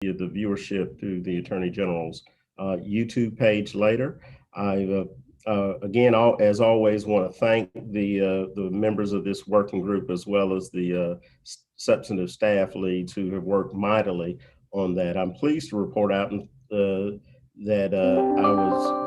the viewership through the Attorney General's YouTube page later. I again, as always, want to thank the members of this working group as well as the substantive staff leads who have worked mightily on that. I'm pleased to report out that I was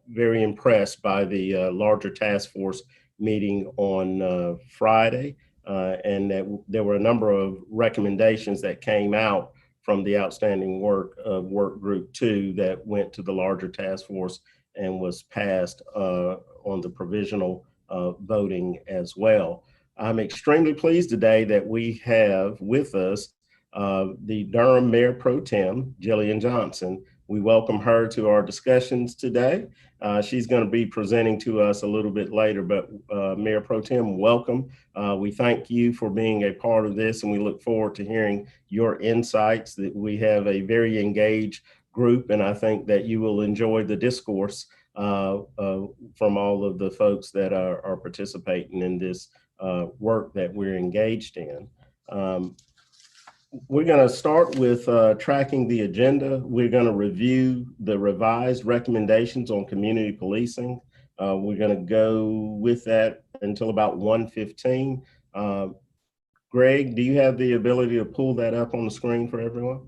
very impressed by the larger task force meeting on Friday, and that there were a number of recommendations that came out from the outstanding work of Work Group 2 that went to the larger task force and was passed on the provisional voting as well. I'm extremely pleased today that we have with us the Durham Mayor Pro Tem, Jillian Johnson. We welcome her to our discussions today. She's going to be presenting to us a little bit later, but Mayor Pro Tem, welcome. We thank you for being a part of this, and we look forward to hearing your insights. That we have a very engaged group, and I think that you will enjoy the discourse from all of the folks that are participating in this work that we're engaged in. We're going to start with tracking the agenda. We're going to review the revised recommendations on community policing. We're going to go with that until about 1:15. Greg, do you have the ability to pull that up on the screen for everyone?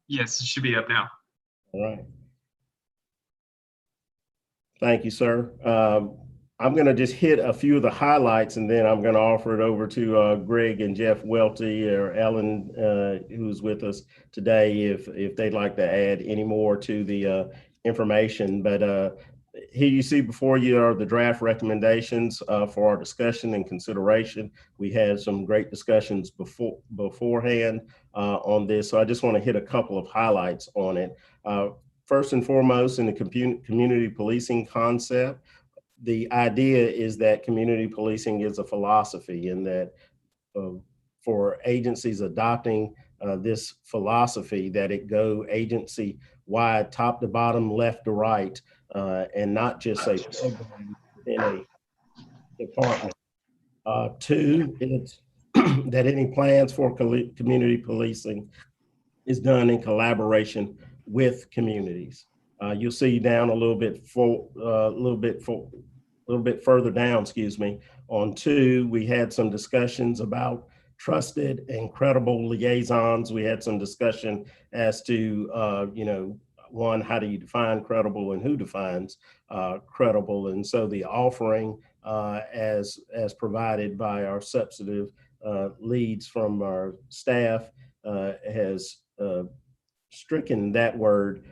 Yes, it should be up now. All right. Thank you, sir. I'm going to just hit a few of the highlights, and then I'm going to offer it over to Greg and Jeff Welty or Ellen, who's with us today, if they'd like to add any more to the information. But here you see before you are the draft recommendations for our discussion and consideration. We had some great discussions beforehand on this, so I just want to hit a couple of highlights on it. First and foremost, in the community policing concept, the idea is that community policing is a philosophy, and that for agencies adopting this philosophy, that it go agency wide, top to bottom, left to right, and not just a program in a department. Two, it's that any plans for community policing is done in collaboration with communities. You'll see down a little bit further down, excuse me, on 2, we had some discussions about trusted and credible liaisons. We had some discussion as to, one, how do you define credible and who defines credible? And so the offering as provided by our substantive leads from our staff has stricken that word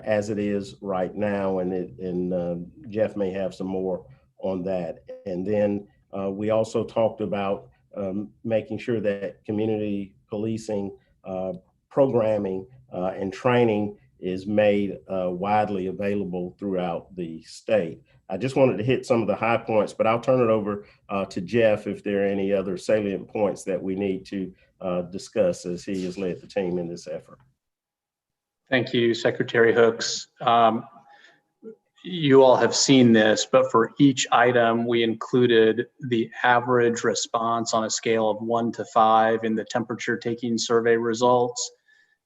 as it is right now, and Jeff may have some more on that. And then we also talked about making sure that community policing programming and training is made widely available throughout the state. I just wanted to hit some of the high points, but I'll turn it over to Jeff if there are any other salient points that we need to discuss as he has led the team in this effort. Thank you, Secretary Hooks. You all have seen this, but for each item, we included the average response on a scale of 1 to 5 in the temperature taking survey results.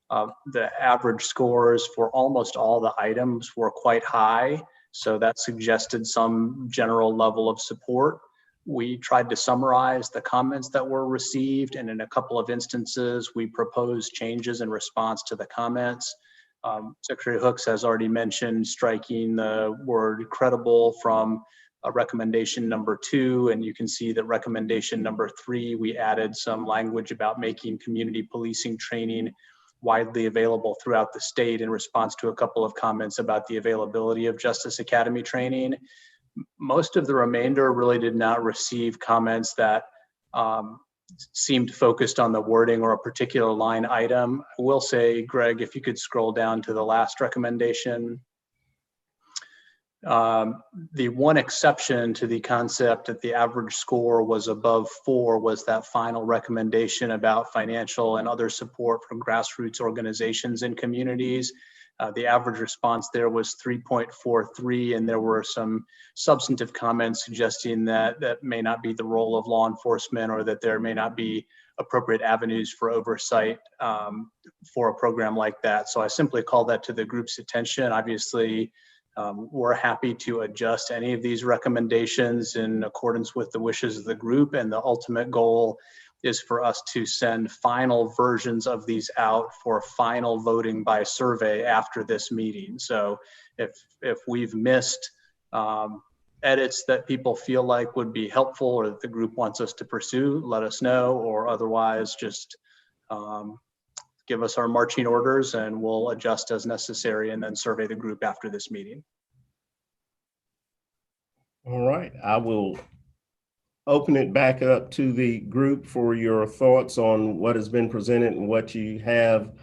The average scores for almost all the items were quite high, so that suggested some general level of support. We tried to summarize the comments that were received, and in a couple of instances, we proposed changes in response to the comments. Secretary Hooks has already mentioned striking the word credible from recommendation number 2, and you can see that recommendation number 3, we added some language about making community policing training widely available throughout the state in response to a couple of comments about the availability of Justice Academy training. Most of the remainder really did not receive comments that seemed focused on the wording or a particular line item. I will say, Greg, if you could scroll down to the last recommendation. The one exception to the concept that the average score was above 4 was that final recommendation about financial and other support from grassroots organizations and communities. The average response there was 3.43, and there were some substantive comments suggesting that that may not be the role of law enforcement, or that there may not be appropriate avenues for oversight for a program like that. So I simply call that to the group's attention. Obviously, we're happy to adjust any of these recommendations in accordance with the wishes of the group, and the ultimate goal is for us to send final versions of these out for final voting by survey after this meeting. So if we've missed edits that people feel like would be helpful or that the group wants us to pursue, let us know, or otherwise just give us our marching orders and we'll adjust as necessary and then survey the group after this meeting. All right, I will open it back up to the group for your thoughts on what has been presented and what you have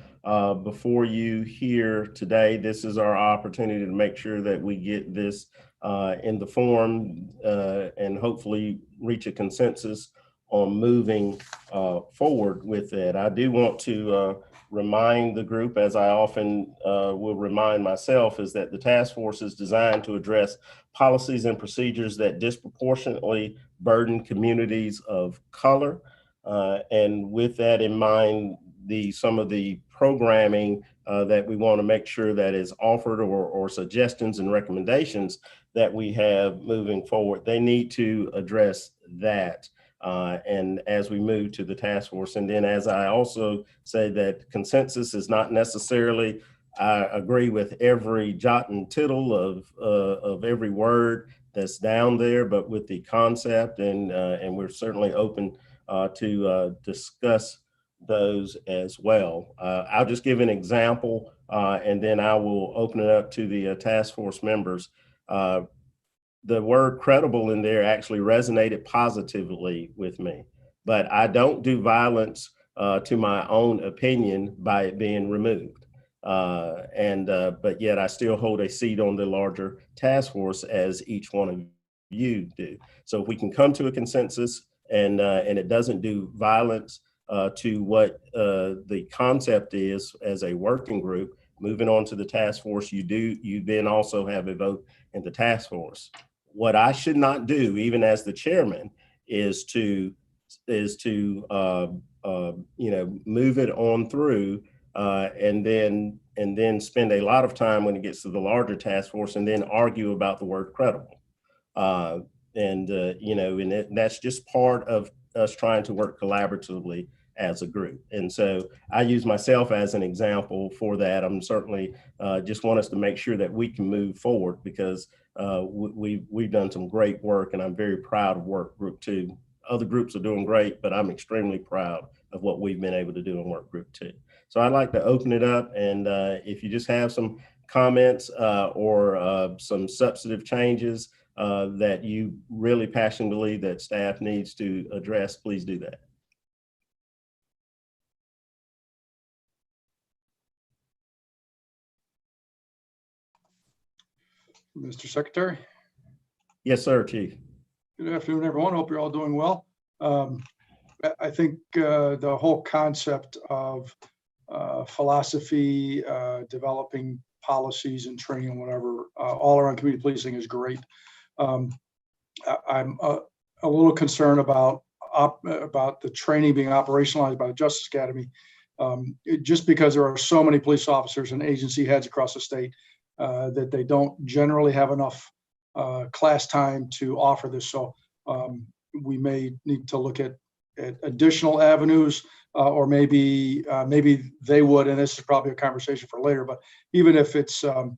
before you here today. This is our opportunity to make sure that we get this in the form and hopefully reach a consensus on moving forward with it. I do want to remind the group, as I often will remind myself, is that the task force is designed to address policies and procedures that disproportionately burden communities of color. And with that in mind, some of the programming that we want to make sure that is offered or suggestions and recommendations that we have moving forward, they need to address that. And as we move to the task force, and then as I also say that consensus is not necessarily, I agree with every jot and tittle of every word that's down there, but with the concept, and we're certainly open to discuss those as well. I'll just give an example, and then I will open it up to the task force members. The word credible in there actually resonated positively with me, but I don't do violence to my own opinion by it being removed. But yet I still hold a seat on the larger task force as each one of you do. So if we can come to a consensus and it doesn't do violence to what the concept is as a working group, moving on to the task force, you then also have a vote in the task force. What I should not do, even as the chairman, is to move it on through and then spend a lot of time when it gets to the larger task force and then argue about the word credible. That's just part of us trying to work collaboratively as a group. And so I use myself as an example for that. I'm certainly just want us to make sure that we can move forward, because we've done some great work, and I'm very proud of Work Group 2. Other groups are doing great, but I'm extremely proud of what we've been able to do in Work Group 2. So I'd like to open it up, and if you just have some comments or some substantive changes that you really passionately believe that staff needs to address, please do that. Mr. Secretary. Yes, sir, Chief. Good afternoon, everyone. Hope you're all doing well. I think the whole concept of philosophy, developing policies and training and whatever, all around community policing is great. I'm a little concerned about the training being operationalized by the Justice Academy, just because there are so many police officers and agency heads across the state that they don't generally have enough class time to offer this. So we may need to look at additional avenues, or maybe they would, and this is probably a conversation for later, but even if it's a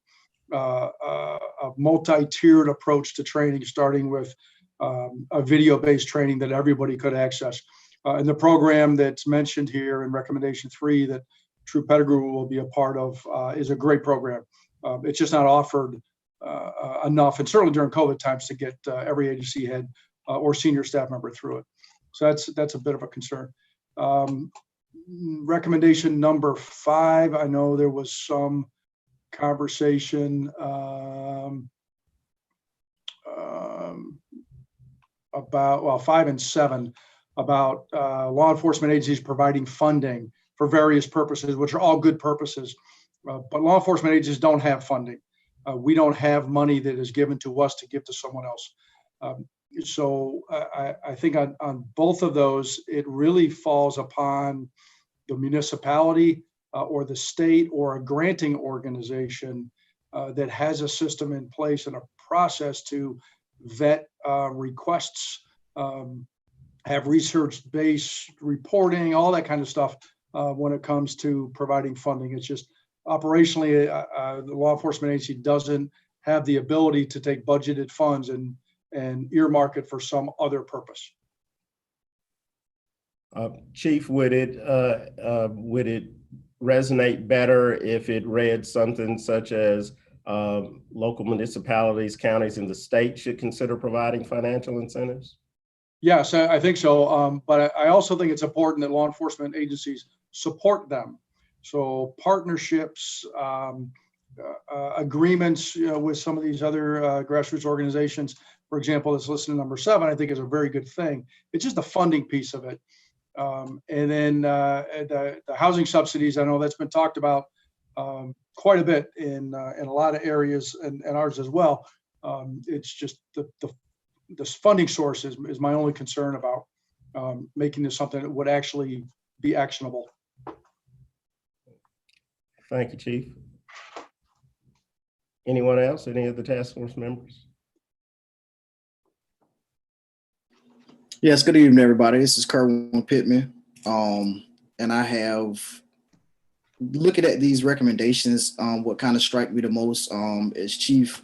multi-tiered approach to training, starting with a video-based training that everybody could access. And the program that's mentioned here in recommendation 3 that True Pettigrew will be a part of is a great program. It's just not offered enough, and certainly during COVID times, to get every agency head or senior staff member through it. So that's a bit of a concern. Recommendation number 5, I know there was some conversation about, well, 5 and 7, about law enforcement agencies providing funding for various purposes, which are all good purposes. But law enforcement agencies don't have funding. We don't have money that is given to us to give to someone else. So I think on both of those, it really falls upon the municipality or the state or a granting organization that has a system in place and a process to vet requests, have research-based reporting, all that kind of stuff when it comes to providing funding. It's just operationally, the law enforcement agency doesn't have the ability to take budgeted funds and earmark it for some other purpose. Chief, would it resonate better if it read something such as local municipalities, counties, and the state should consider providing financial incentives? Yes, I think so. But I also think it's important that law enforcement agencies support them. So partnerships, agreements, with some of these other grassroots organizations, for example, this listed in number 7, I think is a very good thing. It's just the funding piece of it. And then the housing subsidies, I know that's been talked about quite a bit in a lot of areas and ours as well. It's just the funding source is my only concern about making this something that would actually be actionable. Thank you, Chief. Anyone else? Any of the task force members? Yes, good evening, everybody. This is Kerwin Pittman. And I have, looking at these recommendations, what kind of strike me the most as Chief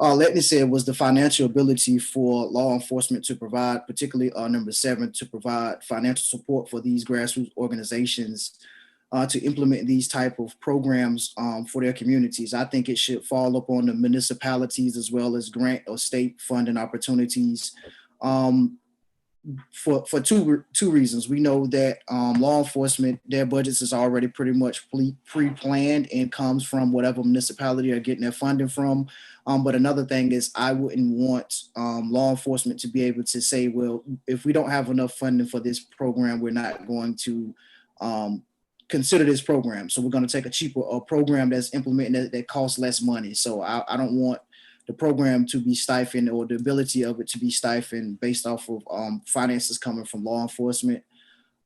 Letney said was the financial ability for law enforcement to provide, particularly number 7, to provide financial support for these grassroots organizations to implement these type of programs for their communities. I think it should fall upon the municipalities as well as grant or state funding opportunities for two reasons. We know that law enforcement, their budgets is already pretty much pre-planned and comes from whatever municipality are getting their funding from. But another thing is I wouldn't want law enforcement to be able to say, well, if we don't have enough funding for this program, we're not going to consider this program. So we're going to take a cheaper program that's implemented that costs less money. So I don't want the program to be stifled or the ability of it to be stifled based off of finances coming from law enforcement.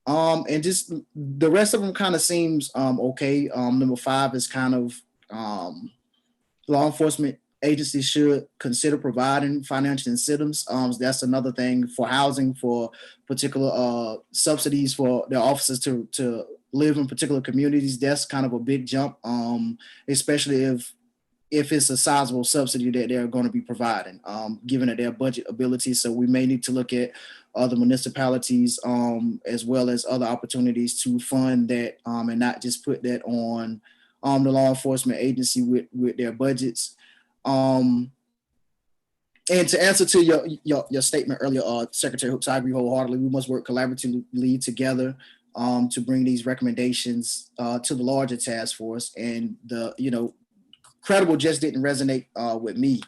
And just the rest of them kind of seems okay. Number 5 is kind of law enforcement agencies should consider providing financial incentives. That's another thing for housing, for particular subsidies for their officers to live in particular communities. That's kind of a big jump, especially if it's a sizable subsidy that they're going to be providing, given that their budget ability. So we may need to look at other municipalities as well as other opportunities to fund that and not just put that on the law enforcement agency with their budgets. And to answer to your statement earlier, Secretary Hooks, I agree wholeheartedly. We must work collaboratively together to bring these recommendations to the larger task force. And credible just didn't resonate with me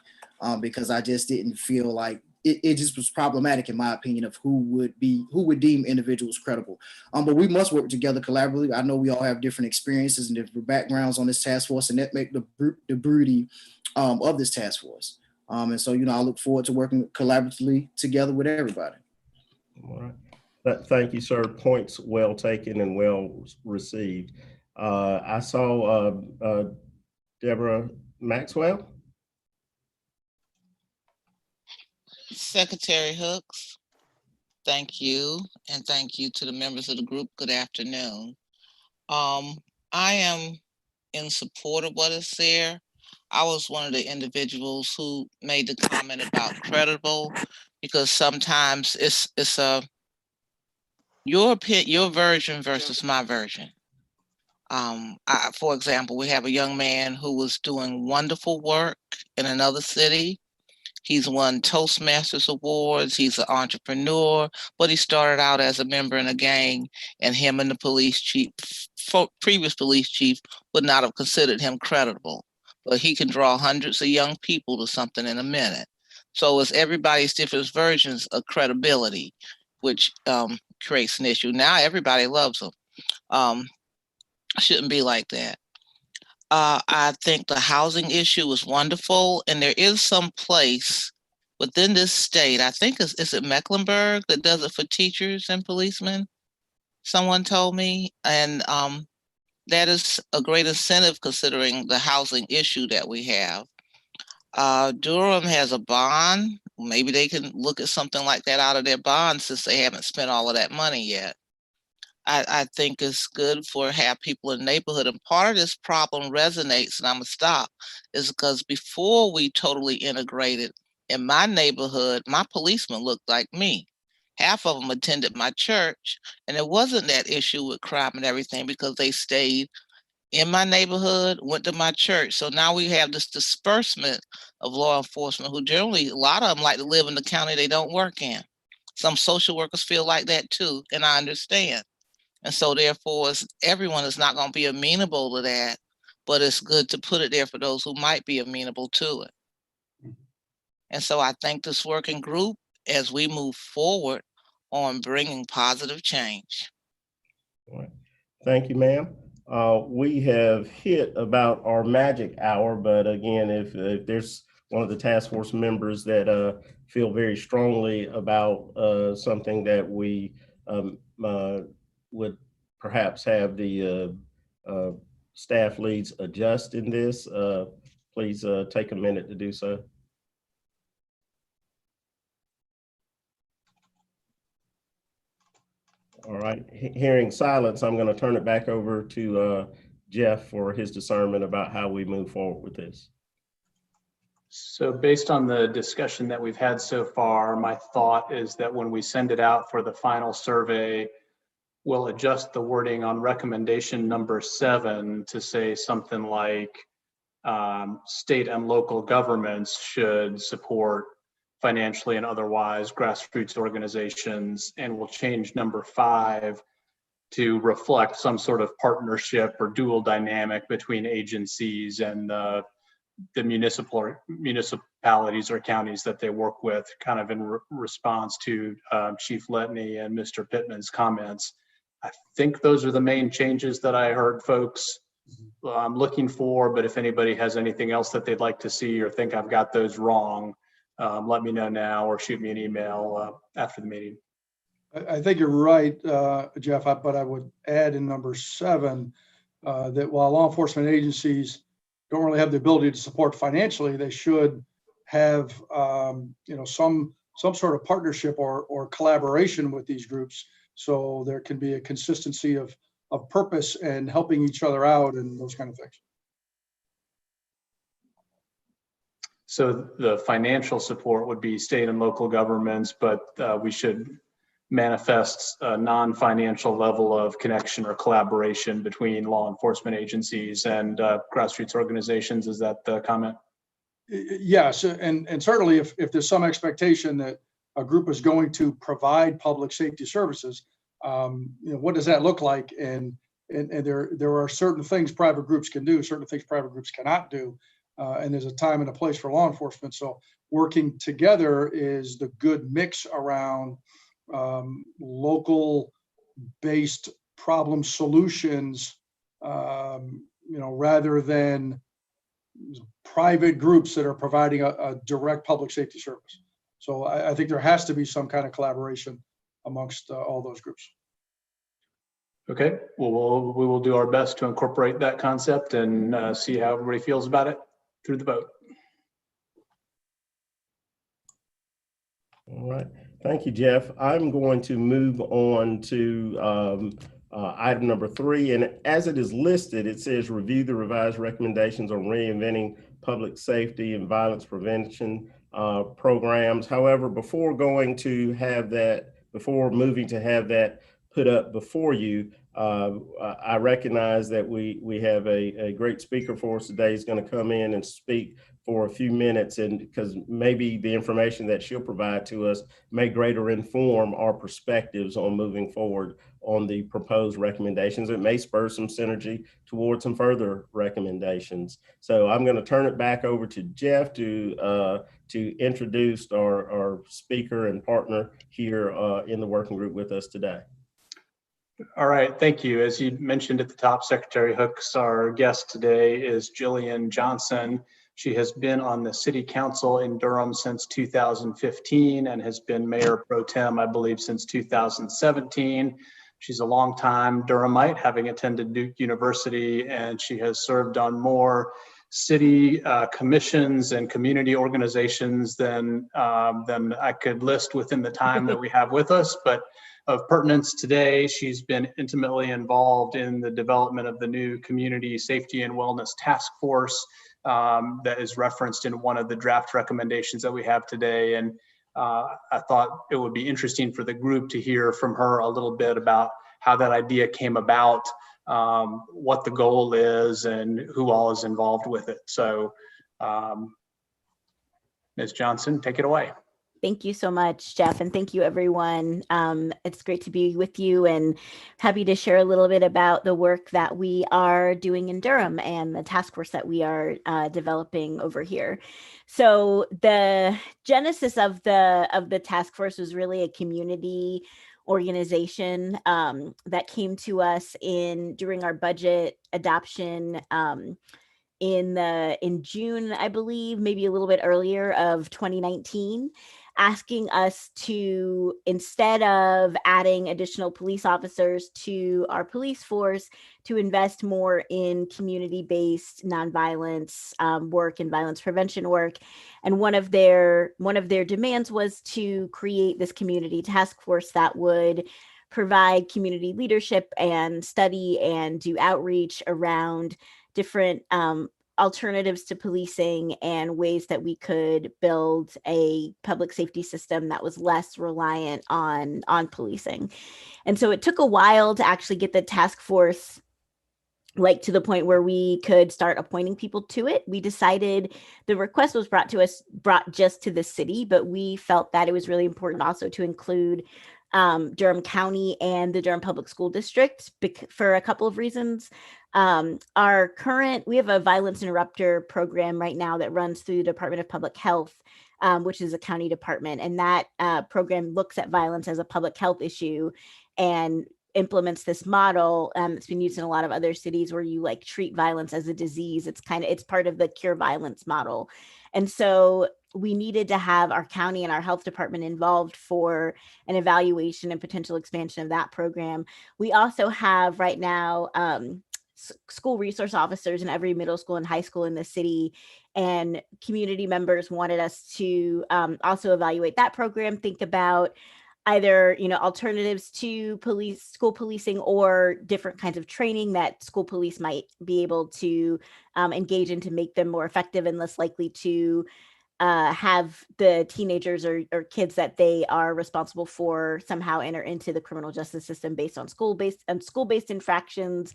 because I just didn't feel like it just was problematic in my opinion of who would deem individuals credible. But we must work together collaboratively. I know we all have different experiences and different backgrounds on this task force, and that make the beauty of this task force. And so, I look forward to working collaboratively together with everybody. All right. Thank you, sir. Points well taken and well received. I saw Deborah Maxwell. Secretary Hooks, thank you. And thank you to the members of the group. Good afternoon. I am in support of what is there. I was one of the individuals who made the comment about credible, because sometimes it's your version versus my version. For example, we have a young man who was doing wonderful work in another city. He's won Toastmasters awards. He's an entrepreneur, but he started out as a member in a gang, and him and the previous police chief would not have considered him credible. But he can draw hundreds of young people to something in a minute. So it's everybody's different versions of credibility, which creates an issue. Now everybody loves him. Shouldn't be like that. I think the housing issue is wonderful, and there is some place within this state, I think is it Mecklenburg that does it for teachers and policemen? Someone told me, and that is a great incentive considering the housing issue that we have. Durham has a bond. Maybe they can look at something like that out of their bond since they haven't spent all of that money yet. I think it's good for have people in the neighborhood. And part of this problem resonates, and I'm gonna stop, is because before we totally integrated in my neighborhood, my policemen looked like me. Half of them attended my church, and it wasn't that issue with crime and everything because they stayed in my neighborhood, went to my church. So now we have this disbursement of law enforcement who generally, a lot of them like to live in the county they don't work in. Some social workers feel like that too, and I understand. And so therefore, everyone is not going to be amenable to that, but it's good to put it there for those who might be amenable to it. And so I thank this working group as we move forward on bringing positive change. All right. Thank you, ma'am. We have hit about our magic hour, but again, if there's one of the task force members that feel very strongly about something that we would perhaps have the staff leads adjust in this, please take a minute to do so. All right, hearing silence, I'm going to turn it back over to Jeff for his discernment about how we move forward with this. So based on the discussion that we've had so far, my thought is that when we send it out for the final survey, we'll adjust the wording on recommendation number 7 to say something like state and local governments should support financially and otherwise grassroots organizations, and we'll change number 5 to reflect some sort of partnership or dual dynamic between agencies and the municipalities or counties that they work with, kind of in response to Chief Letney and Mr. Pittman's comments. I think those are the main changes that I heard folks looking for, but if anybody has anything else that they'd like to see or think I've got those wrong, let me know now or shoot me an email after the meeting. I think you're right, Jeff, but I would add in number 7 that while law enforcement agencies don't really have the ability to support financially, they should have some sort of partnership or collaboration with these groups, so there can be a consistency of purpose and helping each other out and those kind of things. So the financial support would be state and local governments, but we should manifest a non-financial level of connection or collaboration between law enforcement agencies and grassroots organizations. Is that the comment? Yes, and certainly if there's some expectation that a group is going to provide public safety services, what does that look like? And there are certain things private groups can do, certain things private groups cannot do, and there's a time and a place for law enforcement. So working together is the good mix around local-based problem solutions, rather than private groups that are providing a direct public safety service. So I think there has to be some kind of collaboration amongst all those groups. Okay, well, we will do our best to incorporate that concept and see how everybody feels about it through the vote. All right. Thank you, Jeff. I'm going to move on to item number 3. And as it is listed, it says review the revised recommendations on reinventing public safety and violence prevention programs. However, before moving to have that put up before you, I recognize that we have a great speaker for us today. He's going to come in and speak for a few minutes, and because maybe the information that she'll provide to us may greater inform our perspectives on moving forward on the proposed recommendations. It may spur some synergy towards some further recommendations. So I'm going to turn it back over to Jeff to introduce our speaker and partner here in the working group with us today. All right, thank you. As you mentioned at the top, Secretary Hooks, our guest today is Jillian Johnson. She has been on the city council in Durham since 2015 and has been mayor pro tem, I believe, since 2017. She's a longtime Durhamite, having attended Duke University, and she has served on more city commissions and community organizations than I could list within the time that we have with us. But of pertinence today, she's been intimately involved in the development of the new Community Safety and Wellness Task Force that is referenced in one of the draft recommendations that we have today. And I thought it would be interesting for the group to hear from her a little bit about how that idea came about, what the goal is, and who all is involved with it. So, Ms. Johnson, take it away. Thank you so much, Jeff, and thank you, everyone. It's great to be with you and happy to share a little bit about the work that we are doing in Durham and the task force that we are developing over here. So the genesis of the task force was really a community organization that came to us during our budget adoption in June, I believe, maybe a little bit earlier of 2019, asking us to, instead of adding additional police officers to our police force, to invest more in community-based nonviolence work and violence prevention work. And one of their demands was to create this community task force that would provide community leadership and study and do outreach around different alternatives to policing and ways that we could build a public safety system that was less reliant on policing. And so it took a while to actually get the task force to the point where we could start appointing people to it. We decided the request was brought just to the city, but we felt that it was really important also to include Durham County and the Durham Public School District for a couple of reasons. We have a violence interrupter program right now that runs through the Department of Public Health, which is a county department. And that program looks at violence as a public health issue and implements this model. It's been used in a lot of other cities where you treat violence as a disease. It's part of the cure violence model. And so we needed to have our county and our health department involved for an evaluation and potential expansion of that program. We also have right now school resource officers in every middle school and high school in the city, and community members wanted us to also evaluate that program, think about either alternatives to school policing or different kinds of training that school police might be able to engage in to make them more effective and less likely to have the teenagers or kids that they are responsible for somehow enter into the criminal justice system based on school-based infractions.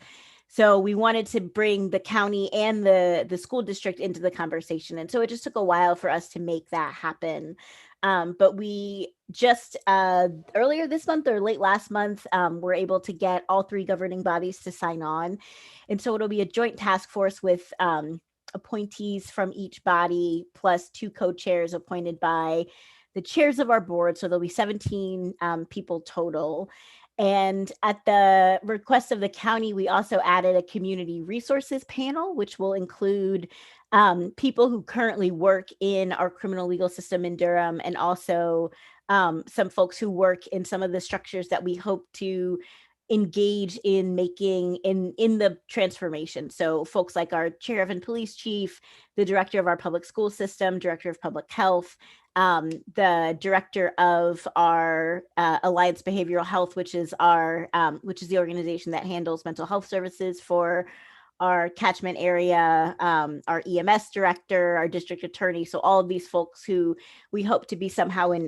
So we wanted to bring the county and the school district into the conversation. And so it just took a while for us to make that happen. But we just earlier this month or late last month, were able to get all three governing bodies to sign on. And so it'll be a joint task force with appointees from each body, plus two co-chairs appointed by the chairs of our board. So there'll be 17 people total. And at the request of the county, we also added a community resources panel, which will include people who currently work in our criminal legal system in Durham, and also some folks who work in some of the structures that we hope to engage in making in the transformation. So folks like our sheriff and police chief, the director of our public school system, director of public health, the director of our Alliance Behavioral Health, which is the organization that handles mental health services for our catchment area, our EMS director, our district attorney. So all of these folks who we hope to be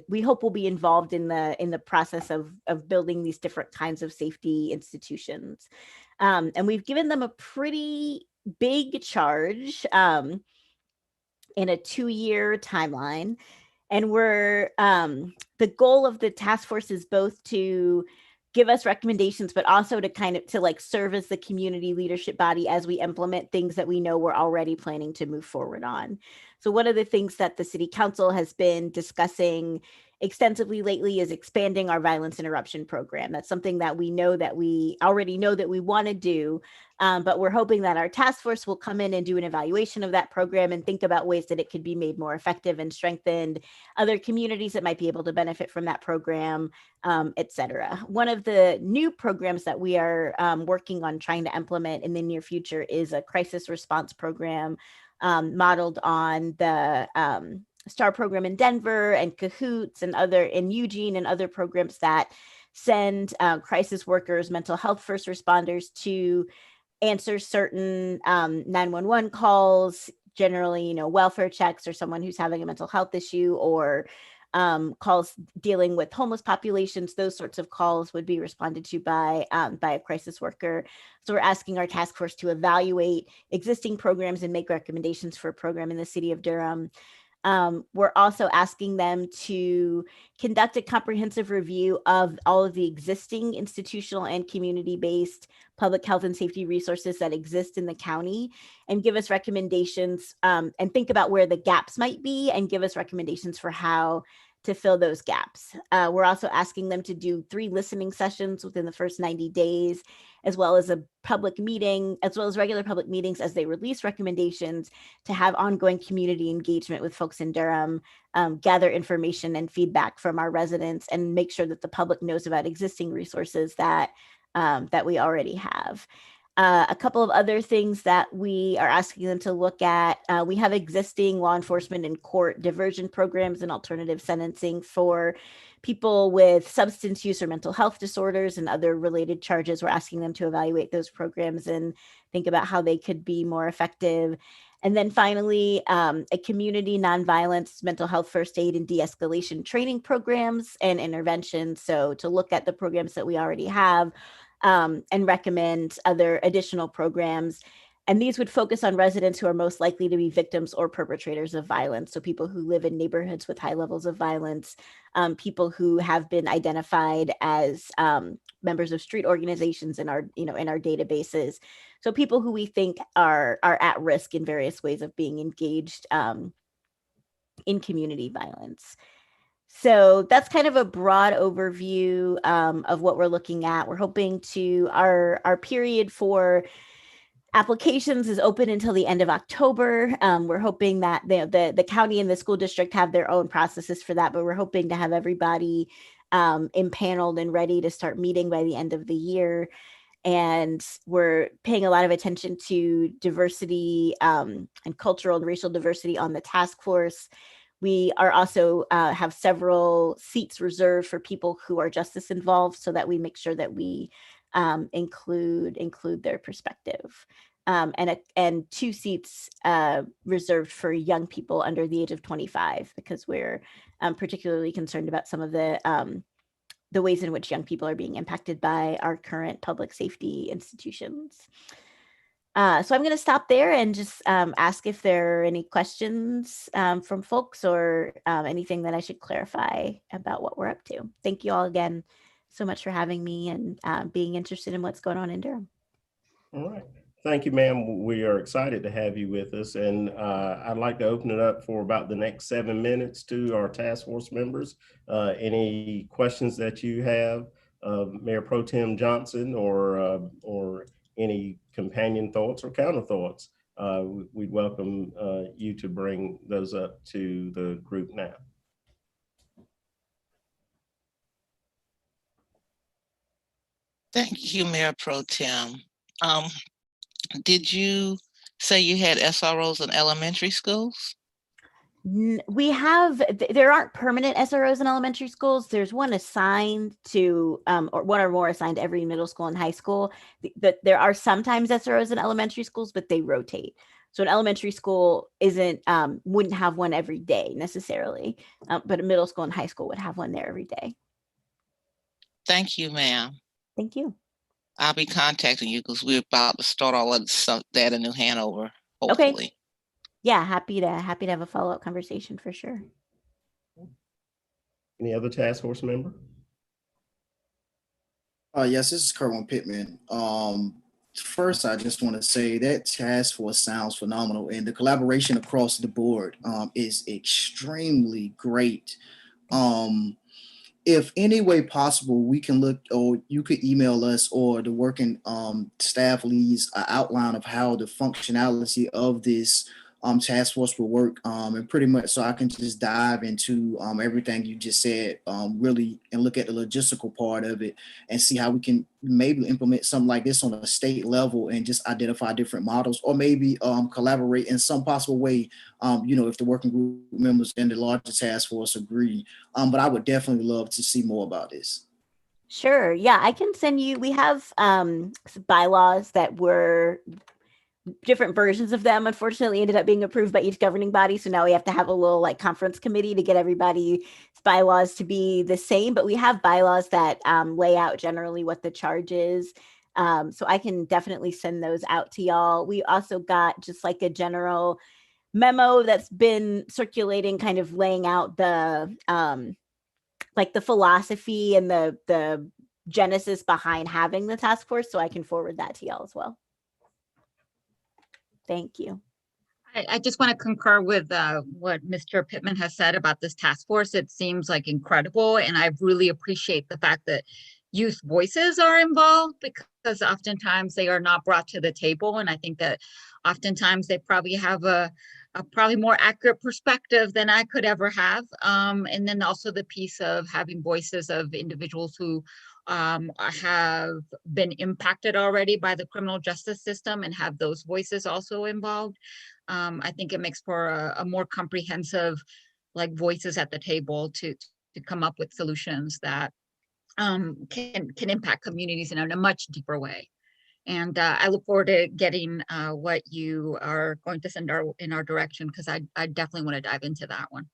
we hope will be involved in the process of building these different kinds of safety institutions. And we've given them a pretty big charge in a 2-year timeline. And the goal of the task force is both to give us recommendations, but also to serve as the community leadership body as we implement things that we know we're already planning to move forward on. So one of the things that the city council has been discussing extensively lately is expanding our violence interruption program. That's something that we already know that we want to do, but we're hoping that our task force will come in and do an evaluation of that program and think about ways that it could be made more effective and strengthened, other communities that might be able to benefit from that program, et cetera. One of the new programs that we are working on trying to implement in the near future is a crisis response program modeled on the STAR program in Denver and Cahoots and in Eugene and other programs that send crisis workers, mental health first responders to answer certain 911 calls, generally, welfare checks or someone who's having a mental health issue, or calls dealing with homeless populations. Those sorts of calls would be responded to by a crisis worker. So we're asking our task force to evaluate existing programs and make recommendations for a program in the city of Durham. We're also asking them to conduct a comprehensive review of all of the existing institutional and community-based public health and safety resources that exist in the county and give us recommendations and think about where the gaps might be and give us recommendations for how to fill those gaps. We're also asking them to do 3 listening sessions within the first 90 days, as well as a public meeting, as well as regular public meetings as they release recommendations, to have ongoing community engagement with folks in Durham, gather information and feedback from our residents, and make sure that the public knows about existing resources that we already have. A couple of other things that we are asking them to look at. We have existing law enforcement and court diversion programs and alternative sentencing for people with substance use or mental health disorders and other related charges. We're asking them to evaluate those programs and think about how they could be more effective. And then finally, a community nonviolence mental health first aid and de-escalation training programs and interventions. So to look at the programs that we already have, and recommend other additional programs. And these would focus on residents who are most likely to be victims or perpetrators of violence. So people who live in neighborhoods with high levels of violence, people who have been identified as members of street organizations in our databases. So people who we think are at risk in various ways of being engaged in community violence. So that's kind of a broad overview of what we're looking at. We're hoping to, our period for applications is open until the end of October. We're hoping that the county and the school district have their own processes for that, but we're hoping to have everybody impaneled and ready to start meeting by the end of the year. And we're paying a lot of attention to diversity and cultural and racial diversity on the task force. We are also have several seats reserved for people who are justice involved, so that we make sure that we include their perspective, and 2 seats reserved for young people under the age of 25, because we're particularly concerned about some of the ways in which young people are being impacted by our current public safety institutions. So I'm going to stop there and just ask if there are any questions from folks or anything that I should clarify about what we're up to. Thank you all again so much for having me and being interested in what's going on in Durham. All right. Thank you, ma'am. We are excited to have you with us. And I'd like to open it up for about the next 7 minutes to our task force members. Any questions that you have, Mayor Pro Tem Johnson, or any companion thoughts or counter thoughts, we'd welcome you to bring those up to the group now. Thank you, Mayor Pro Tem. Did you say you had SROs in elementary schools? We have, there aren't permanent SROs in elementary schools. There's one assigned to, or one or more assigned to every middle school and high school. There are sometimes SROs in elementary schools, but they rotate. So an elementary school wouldn't have one every day necessarily, but a middle school and high school would have one there every day. Thank you, ma'am. Thank you. I'll be contacting you because we're about to start all of that in New Hanover, hopefully. Okay. Yeah, happy to have a follow-up conversation for sure. Any other task force member? Yes, this is Kerwin Pittman. First, I just want to say that task force sounds phenomenal, and the collaboration across the board is extremely great. If any way possible, we can look, or you could email us or the working staff leads an outline of how the functionality of this task force will work, and pretty much so I can just dive into everything you just said, really, and look at the logistical part of it and see how we can maybe implement something like this on a state level and just identify different models, or maybe collaborate in some possible way, if the working group members and the larger task force agree. But I would definitely love to see more about this. Sure. Yeah, I can send you. We have bylaws that were different versions of them, unfortunately, ended up being approved by each governing body. So now we have to have a little like conference committee to get everybody's bylaws to be the same. But we have bylaws that lay out generally what the charge is. So I can definitely send those out to y'all. We also got just like a general memo that's been circulating, kind of laying out the like the philosophy and the genesis behind having the task force. So I can forward that to y'all as well. Thank you. I just want to concur with what Mr. Pittman has said about this task force. It seems like incredible, and I really appreciate the fact that youth voices are involved, because oftentimes they are not brought to the table, and I think that oftentimes they probably have a probably more accurate perspective than I could ever have. And then also the piece of having voices of individuals who have been impacted already by the criminal justice system and have those voices also involved. I think it makes for a more comprehensive, like, voices at the table to come up with solutions that can impact communities in a much deeper way. And I look forward to getting what you are going to send in our direction, because I definitely want to dive into that one.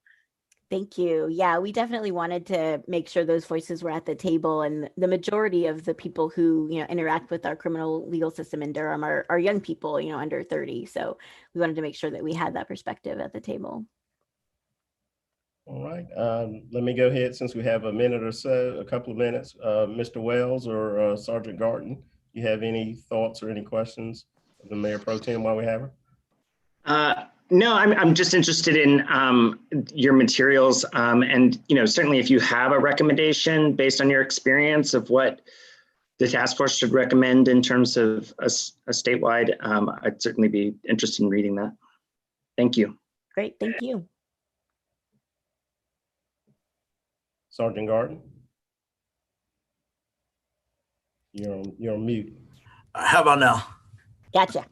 Thank you. Yeah, we definitely wanted to make sure those voices were at the table, and the majority of the people who, interact with our criminal legal system in Durham are young people, under 30. So we wanted to make sure that we had that perspective at the table. All right. Let me go ahead, since we have a minute or so, a couple of minutes. Mr. Wells or Sergeant Garten, you have any thoughts or any questions of the Mayor Pro Tem while we have her? No, I'm just interested in your materials, and certainly if you have a recommendation based on your experience of what the task force should recommend in terms of a statewide, I'd certainly be interested in reading that. Thank you. Great, thank you. Sergeant Garten? You're on mute. How about now? Gotcha.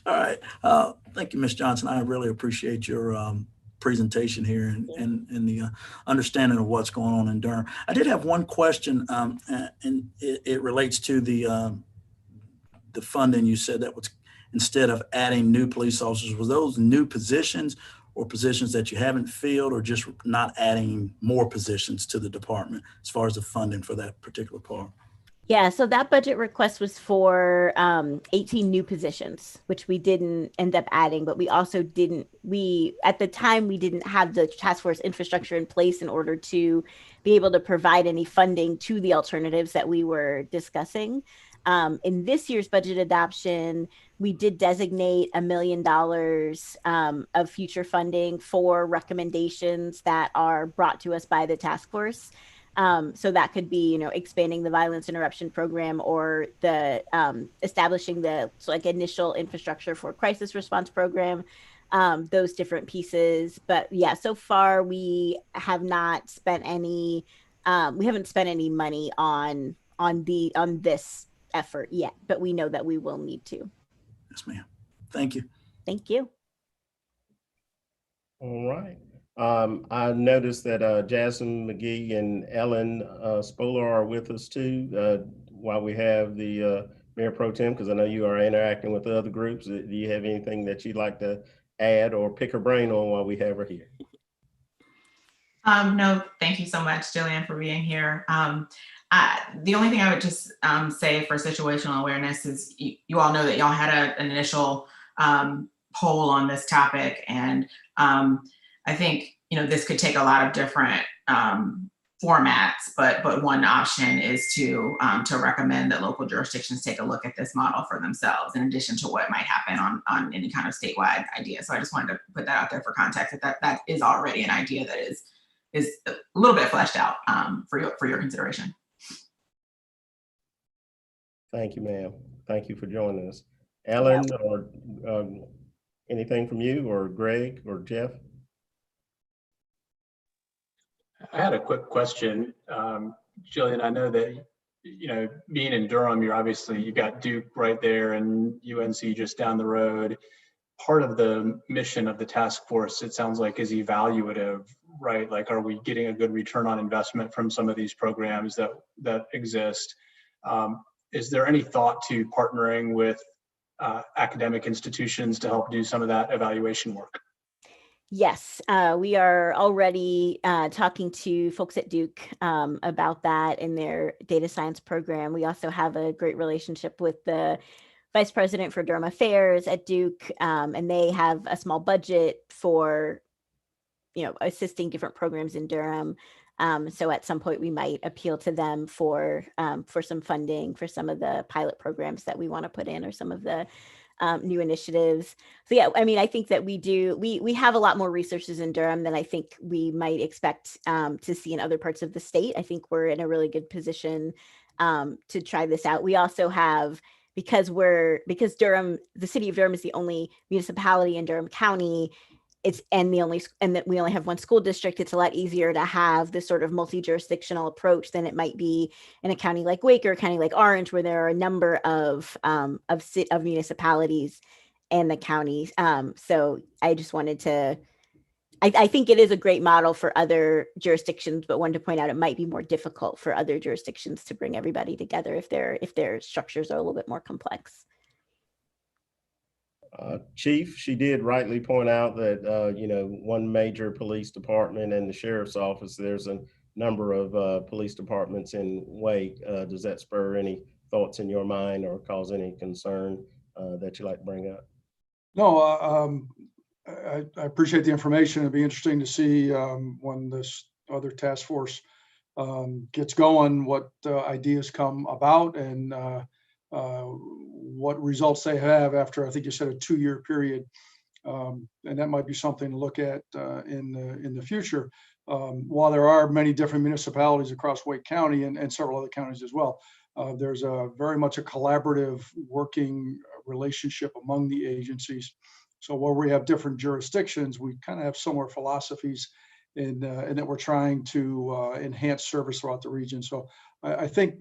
All right. Thank you, Ms. Johnson. I really appreciate your presentation here and the understanding of what's going on in Durham. I did have one question, and it relates to the funding. You said that was, instead of adding new police officers, was those new positions or positions that you haven't filled, or just not adding more positions to the department as far as the funding for that particular part? Yeah, so that budget request was for 18 new positions, which we didn't end up adding, but we also at the time, we didn't have the task force infrastructure in place in order to be able to provide any funding to the alternatives that we were discussing. In this year's budget adoption, we did designate $1 million of future funding for recommendations that are brought to us by the task force. So that could be, expanding the violence interruption program, or the establishing the initial infrastructure for crisis response program, those different pieces. But yeah, so far we have not spent any, we haven't spent any money on this effort yet, but we know that we will need to. Yes, ma'am. Thank you. Thank you. All right. I noticed that Jasmine McGee and Ellen Spolar are with us too, while we have the Mayor Pro Tem, because I know you are interacting with the other groups. Do you have anything that you'd like to add or pick her brain on while we have her here? No, thank you so much, Jillian, for being here. The only thing I would just say for situational awareness is you all know that y'all had an initial poll on this topic, and I think, this could take a lot of different formats, but one option is to recommend that local jurisdictions take a look at this model for themselves, in addition to what might happen on any kind of statewide idea. So I just wanted to put that out there for context, that is already an idea that is is a little bit fleshed out for your consideration. Thank you, ma'am. Thank you for joining us. Ellen, or anything from you, or Greg, or Jeff? I had a quick question. Jillian, I know that, being in Durham, you've got Duke right there and UNC just down the road. Part of the mission of the task force, it sounds like, is evaluative, right? Like, are we getting a good return on investment from some of these programs that exist? Is there any thought to partnering with academic institutions to help do some of that evaluation work? Yes, we are already talking to folks at Duke about that in their data science program. We also have a great relationship with the vice president for Durham Affairs at Duke, and they have a small budget for, assisting different programs in Durham. So at some point we might appeal to them for some funding for some of the pilot programs that we want to put in, or some of the new initiatives. So yeah, I mean, I think that we have a lot more resources in Durham than I think we might expect to see in other parts of the state. I think we're in a really good position to try this out. We also have, because Durham, the city of Durham is the only municipality in Durham County, and that we only have one school district, it's a lot easier to have this sort of multi-jurisdictional approach than it might be in a county like Wake or a county like Orange, where there are a number of municipalities in the county. So I just wanted to, I think it is a great model for other jurisdictions, but wanted to point out it might be more difficult for other jurisdictions to bring everybody together if their structures are a little bit more complex. Chief, she did rightly point out that, one major police department and the sheriff's office, there's a number of police departments in Wake. Does that spur any thoughts in your mind or cause any concern that you'd like to bring up? No, I appreciate the information. It'd be interesting to see when this other task force gets going, what ideas come about, and what results they have after, I think you said, a 2-year period. And that might be something to look at in the future. While there are many different municipalities across Wake County and several other counties as well, there's very much a collaborative working relationship among the agencies. So where we have different jurisdictions, we kind of have similar philosophies and that we're trying to enhance service throughout the region. So I think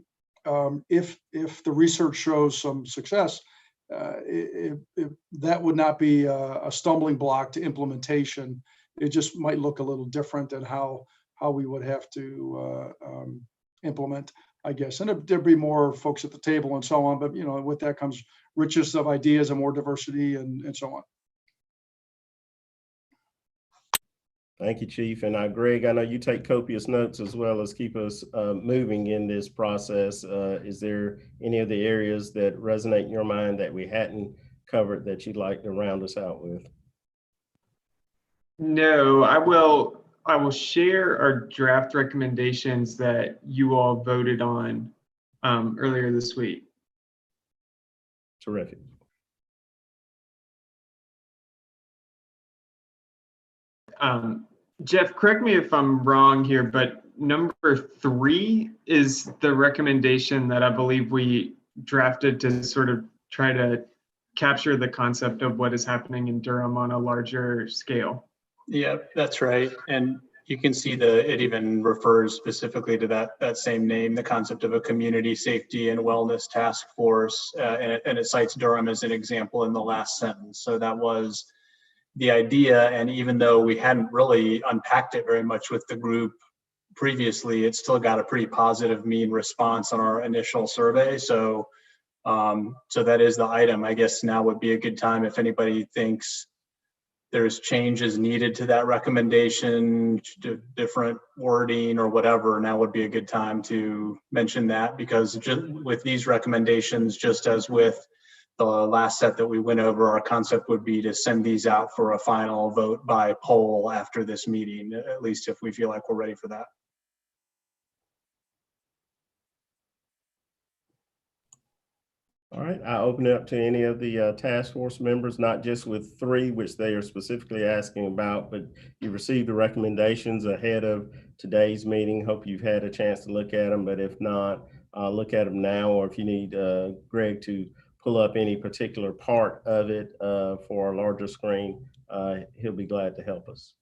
if the research shows some success, that would not be a stumbling block to implementation. It just might look a little different than how we would have to implement, I guess. And there'd be more folks at the table and so on, but with that comes richness of ideas and more diversity and so on. Thank you, Chief. And Greg, I know you take copious notes as well as keep us moving in this process. Is there any of the areas that resonate in your mind that we hadn't covered that you'd like to round us out with? No, I will share our draft recommendations that you all voted on earlier this week. Terrific. Jeff, correct me if I'm wrong here, but number 3 is the recommendation that I believe we drafted to sort of try to capture the concept of what is happening in Durham on a larger scale. Yeah, that's right. And you can see it even refers specifically to that same name, the concept of a community safety and wellness task force. And it cites Durham as an example in the last sentence. So that was the idea. And even though we hadn't really unpacked it very much with the group previously, it still got a pretty positive mean response on our initial survey. So that is the item. I guess now would be a good time if anybody thinks there's changes needed to that recommendation, different wording or whatever. Now would be a good time to mention that, because just with these recommendations, just as with the last set that we went over, our concept would be to send these out for a final vote by poll after this meeting, at least if we feel like we're ready for that. All right, I open it up to any of the task force members, not just with 3, which they are specifically asking about, but you received the recommendations ahead of today's meeting. Hope you've had a chance to look at them, but if not, look at them now, or if you need Greg to pull up any particular part of it for a larger screen, he'll be glad to help us.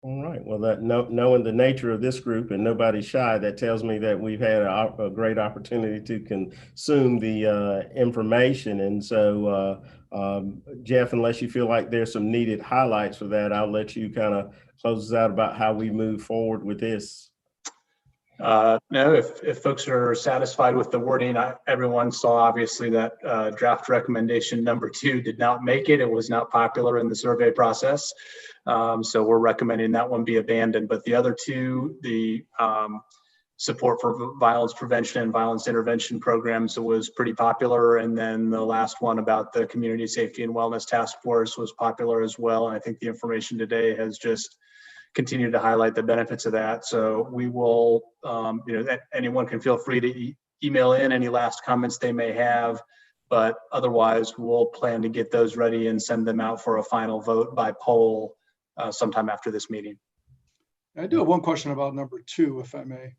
All right, well, knowing the nature of this group and nobody's shy, that tells me that we've had a great opportunity to consume the information. And so, Jeff, unless you feel like there's some needed highlights for that, I'll let you kind of close us out about how we move forward with this. No, if folks are satisfied with the wording, everyone saw obviously that draft recommendation number 2 did not make it. It was not popular in the survey process. So we're recommending that one be abandoned. But the other 2, the support for violence prevention and violence intervention programs was pretty popular. And then the last one about the community safety and wellness task force was popular as well. And I think the information today has just continue to highlight the benefits of that. So we will, anyone can feel free to email in any last comments they may have, but otherwise we'll plan to get those ready and send them out for a final vote by poll sometime after this meeting. I do have one question about number 2, if I may.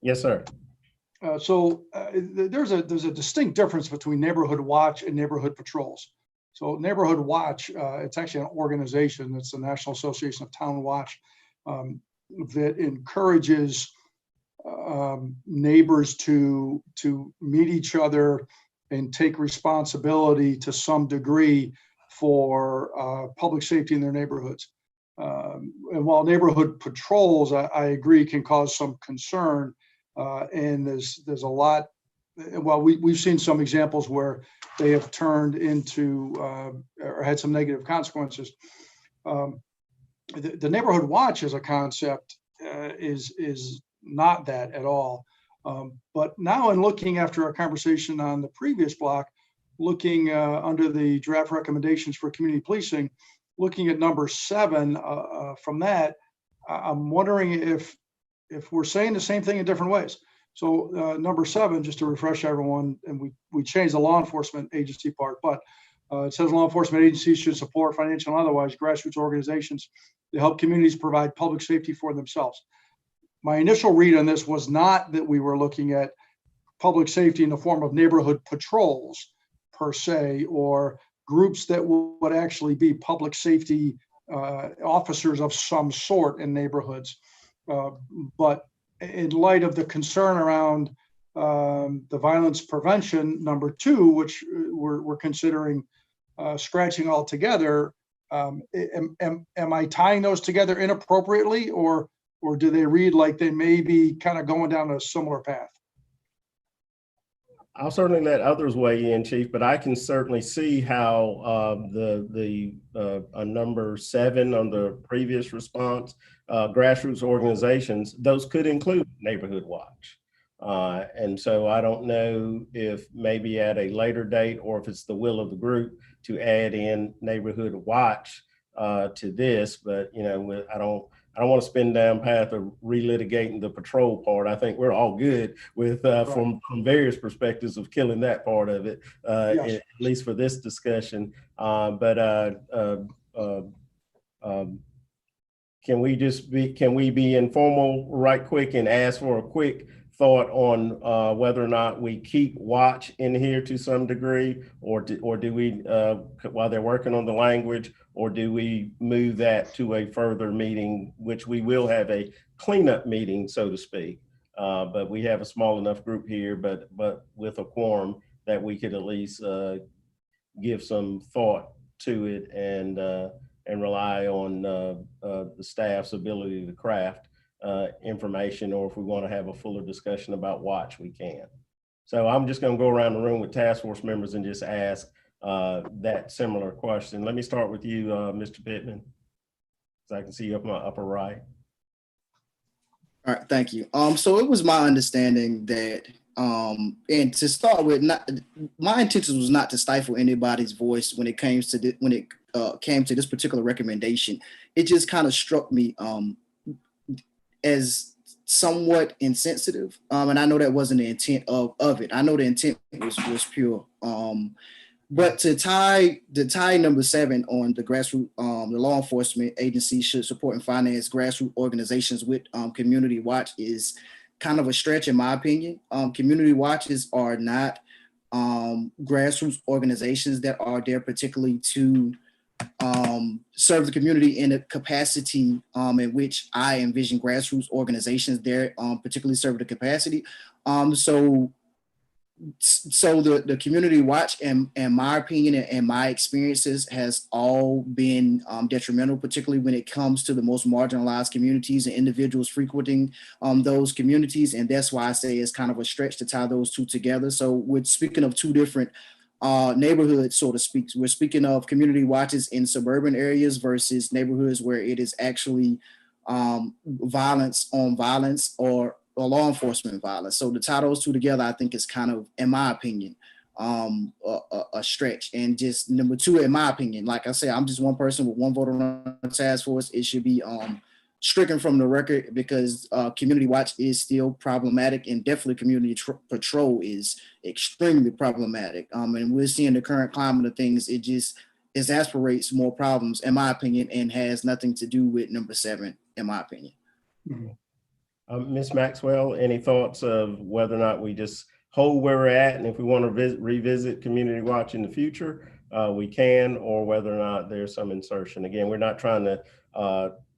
Yes, sir. There's a distinct difference between neighborhood watch and neighborhood patrols. So Neighborhood Watch, it's actually an organization. It's the National Association of Town Watch that encourages neighbors to meet each other and take responsibility to some degree for public safety in their neighborhoods. And while neighborhood patrols, I agree, can cause some concern, and there's a lot. Well, we've seen some examples where they have turned into or had some negative consequences. The neighborhood watch as a concept is not that at all. But now in looking after our conversation on the previous block, looking under the draft recommendations for community policing, looking at number 7 from that, I'm wondering if we're saying the same thing in different ways. So number 7, just to refresh everyone, and we changed the law enforcement agency part, but it says law enforcement agencies should support financial and otherwise grassroots organizations to help communities provide public safety for themselves. My initial read on this was not that we were looking at public safety in the form of neighborhood patrols per se, or groups that would actually be public safety officers of some sort in neighborhoods. But in light of the concern around the violence prevention, number 2, which we're considering scratching altogether, am I tying those together inappropriately, or do they read like they may be kind of going down a similar path? I'll certainly let others weigh in, Chief, but I can certainly see how the number 7 on the previous response, grassroots organizations, those could include Neighborhood Watch. And so I don't know if maybe at a later date, or if it's the will of the group to add in Neighborhood Watch to this, but I don't want to spin down path of relitigating the patrol part. I think we're all good with from various perspectives of killing that part of it, Yes. at least for this discussion. Can we be informal right quick and ask for a quick thought on whether or not we keep watch in here to some degree, or do we, while they're working on the language, or do we move that to a further meeting, which we will have a cleanup meeting, so to speak. But we have a small enough group here, but with a quorum that we could at least give some thought to it and rely on the staff's ability to craft information, or if we want to have a fuller discussion about watch, we can. So I'm just going to go around the room with task force members and just ask that similar question. Let me start with you, Mr. Pittman, so I can see you up in my upper right. All right, thank you. So it was my understanding that, and to start with, my intention was not to stifle anybody's voice when it comes to came to this particular recommendation, it just kind of struck me as somewhat insensitive. And I know that wasn't the intent of it. I know the intent was pure. But to tie number 7 on the grassroots, the law enforcement agency should support and finance grassroots organizations with community watch is kind of a stretch in my opinion. Community watches are not grassroots organizations that are there particularly to serve the community in a capacity in which I envision grassroots organizations there particularly serve the capacity. So the community watch and my opinion and my experiences has all been detrimental, particularly when it comes to the most marginalized communities and individuals frequenting those communities. And that's why I say it's kind of a stretch to tie those two together. So we're speaking of two different neighborhoods, so to speak. We're speaking of community watches in suburban areas versus neighborhoods where it is actually violence on violence or law enforcement violence. So to tie those two together, I think is kind of, in my opinion, a stretch. And just number 2, in my opinion, like I said, I'm just one person with one vote on the task force. It should be stricken from the record because community watch is still problematic, and definitely community patrol is extremely problematic. And we're seeing the current climate of things. It just exasperates more problems, in my opinion, and has nothing to do with number 7, in my opinion. Mm-hmm. Ms. Maxwell, any thoughts of whether or not we just hold where we're at, and if we want to revisit community watch in the future, we can, or whether or not there's some insertion? Again, we're not trying to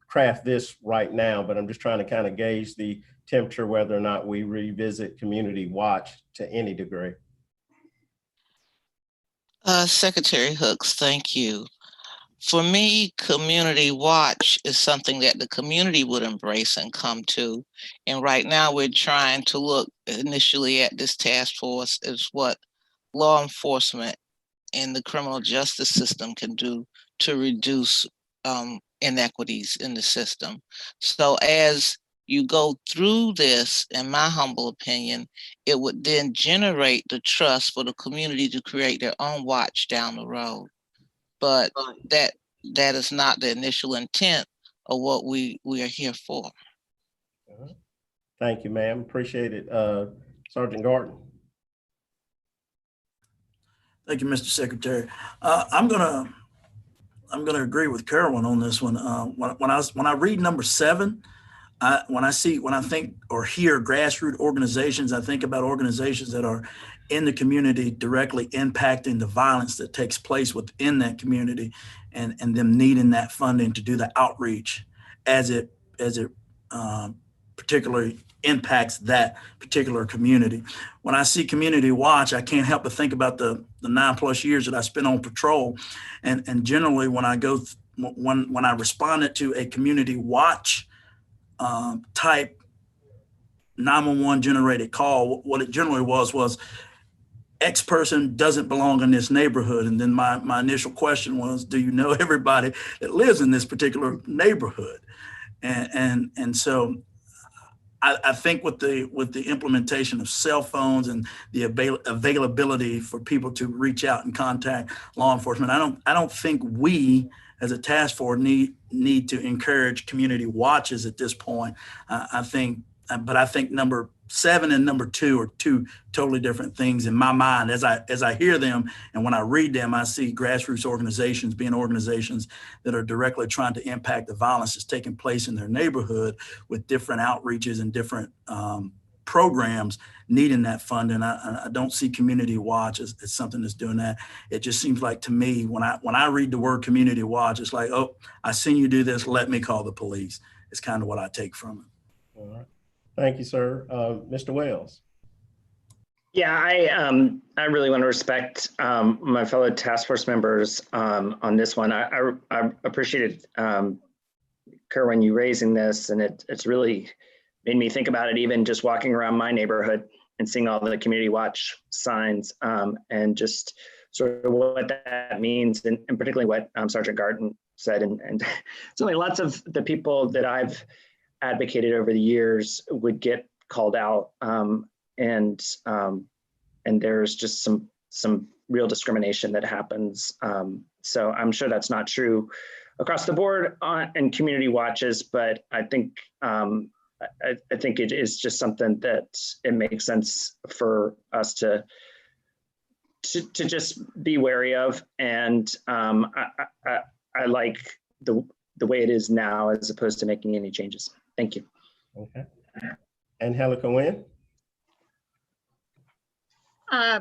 craft this right now, but I'm just trying to kind of gauge the temperature, whether or not we revisit community watch to any degree. Secretary Hooks, thank you. For me, community watch is something that the community would embrace and come to. And right now we're trying to look initially at this task force as what law enforcement and the criminal justice system can do to reduce inequities in the system. So as you go through this, in my humble opinion, it would then generate the trust for the community to create their own watch down the road. But that is not the initial intent of what we are here for. Thank you, ma'am. Appreciate it. Sergeant Garden. Thank you, Mr. Secretary. I'm gonna agree with Carolyn on this one. When I read number 7, when I think or hear grassroots organizations, I think about organizations that are in the community directly impacting the violence that takes place within that community, and them needing that funding to do the outreach as it particularly impacts that particular community. When I see community watch, I can't help but think about the 9+ years that I spent on patrol, and generally when I responded to a community watch type 911 generated call, what it generally was X person doesn't belong in this neighborhood. And then my initial question was, do you know everybody that lives in this particular neighborhood? And so I think with the implementation of cell phones and the availability for people to reach out and contact law enforcement, I don't think we as a task force need to encourage community watches at this point. I think number 7 and number 2 are two totally different things in my mind. As I hear them and when I read them, I see grassroots organizations being organizations that are directly trying to impact the violence that's taking place in their neighborhood with different outreaches and different programs needing that funding. I don't see community watch as something that's doing that. It just seems like to me, when I read the word community watch, it's like, oh, I seen you do this, let me call the police. It's kind of what I take from it. All right. Thank you, sir. Mr. Wells. Yeah, I really want to respect my fellow task force members on this one. I appreciated, Kerwin, you raising this, and it's really made me think about it, even just walking around my neighborhood and seeing all the community watch signs and just sort of what that means, and particularly what Sergeant Garden said. And certainly lots of the people that I've advocated over the years would get called out, and there's just some real discrimination that happens So I'm sure that's not true across the board and community watches, but I think I think it is just something that it makes sense for us to just be wary of. And I like the way it is now as opposed to making any changes. Thank you. Okay. Angelica Nguyen?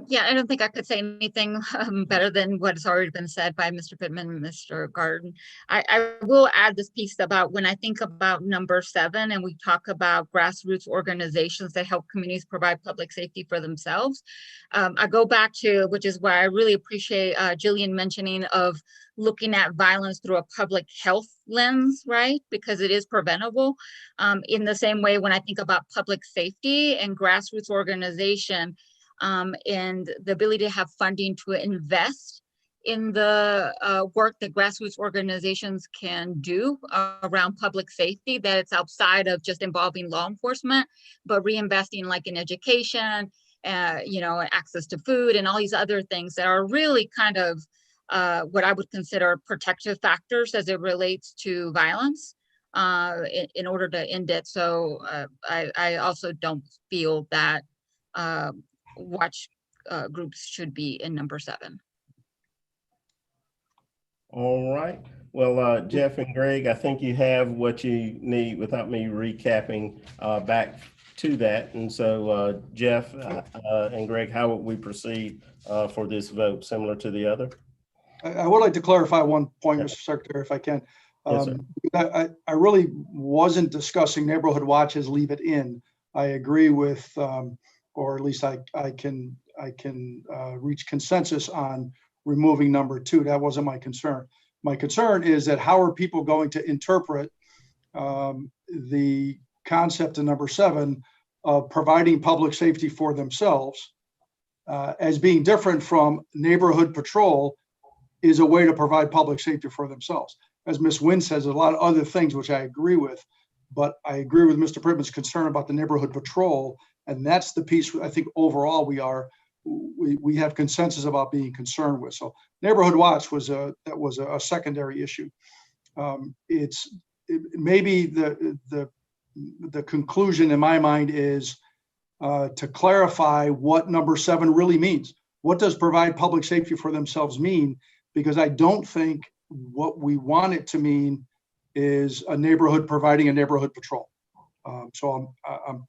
Yeah, I don't think I could say anything better than what has already been said by Mr. Pittman and Mr. Garden. I will add this piece about when I think about number 7 and we talk about grassroots organizations that help communities provide public safety for themselves. I go back to, which is why I really appreciate Jillian mentioning of looking at violence through a public health lens, right? Because it is preventable. In the same way, when I think about public safety and grassroots organization, and the ability to have funding to invest in the work that grassroots organizations can do around public safety, that it's outside of just involving law enforcement, but reinvesting like in education, you know, access to food and all these other things that are really kind of what I would consider protective factors as it relates to violence in order to end it. So I also don't feel that watch groups should be in number 7. All right. Well, Jeff and Greg, I think you have what you need without me recapping back to that. And so Jeff and Greg, how would we proceed for this vote, similar to the other? I would like to clarify one point, Mr. Secretary, if I can. Yes, sir. I really wasn't discussing neighborhood watches, leave it in. I agree with, or at least I can reach consensus on removing number 2. That wasn't my concern. My concern is that how are people going to interpret the concept of number 7 of providing public safety for themselves as being different from neighborhood patrol is a way to provide public safety for themselves. As Ms. Nguyen says, there's a lot of other things which I agree with, but I agree with Mr. Pittman's concern about the neighborhood patrol. And that's the piece I think overall we have consensus about being concerned with. So neighborhood watch was a secondary issue. Maybe the conclusion in my mind is to clarify what number 7 really means. What does provide public safety for themselves mean? Because I don't think what we want it to mean is a neighborhood providing a neighborhood patrol. So I'm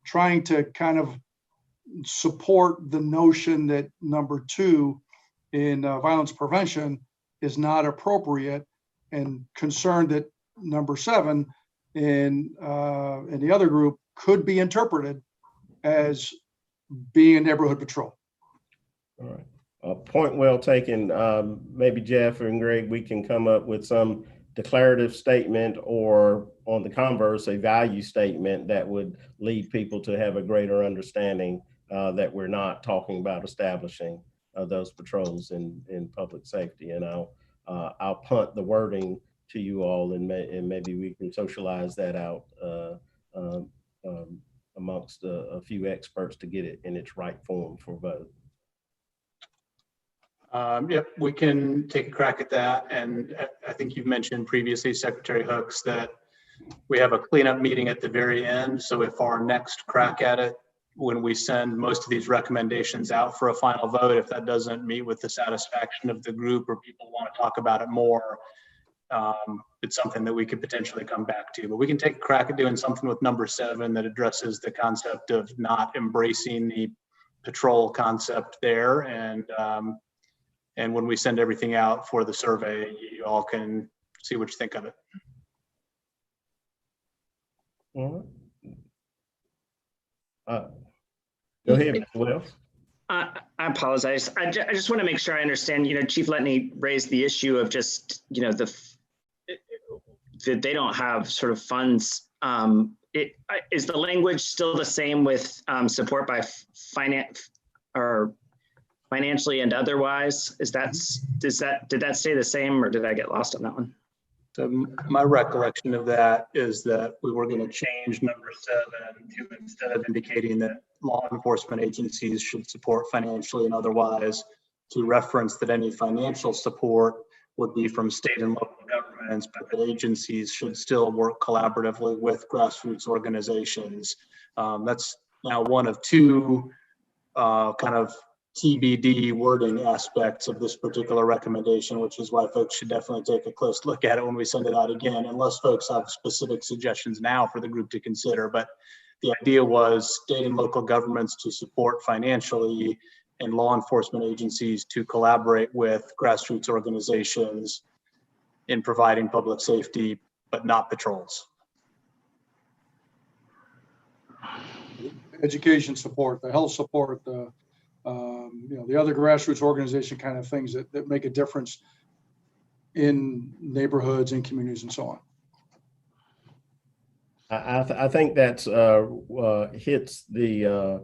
trying to kind of support the notion that number 2 in violence prevention is not appropriate, and concerned that number 7 in the other group could be interpreted as being a neighborhood patrol. All right. Point well taken. Maybe Jeff and Greg, we can come up with some declarative statement, or on the converse, a value statement that would lead people to have a greater understanding that we're not talking about establishing those patrols in public safety. And I'll punt the wording to you all, and maybe we can socialize that out amongst a few experts to get it in its right form for vote. Yep, we can take a crack at that. And I think you've mentioned previously, Secretary Hooks, that we have a cleanup meeting at the very end. So if our next crack at it, when we send most of these recommendations out for a final vote, if that doesn't meet with the satisfaction of the group or people want to talk about it more, it's something that we could potentially come back to. But we can take a crack at doing something with number 7 that addresses the concept of not embracing the patrol concept there. And when we send everything out for the survey, you all can see what you think of it. All right. Go ahead, Mr. Wells. I apologize. I just want to make sure I understand. Chief Letney raised the issue of just, that they don't have sort of funds. Is the language still the same with support by finance or financially and otherwise? Did that stay the same, or did I get lost on that one? So my recollection of that is that we were going to change number 7 to, instead of indicating that law enforcement agencies should support financially and otherwise, to reference that any financial support would be from state and local governments, but that agencies should still work collaboratively with grassroots organizations. That's now one of two kind of TBD wording aspects of this particular recommendation, which is why folks should definitely take a close look at it when we send it out again, unless folks have specific suggestions now for the group to consider. But the idea was state and local governments to support financially and law enforcement agencies to collaborate with grassroots organizations in providing public safety, but not patrols. Education support, the health support, the the other grassroots organization kind of things that make a difference in neighborhoods and communities and so on. I think that's hits the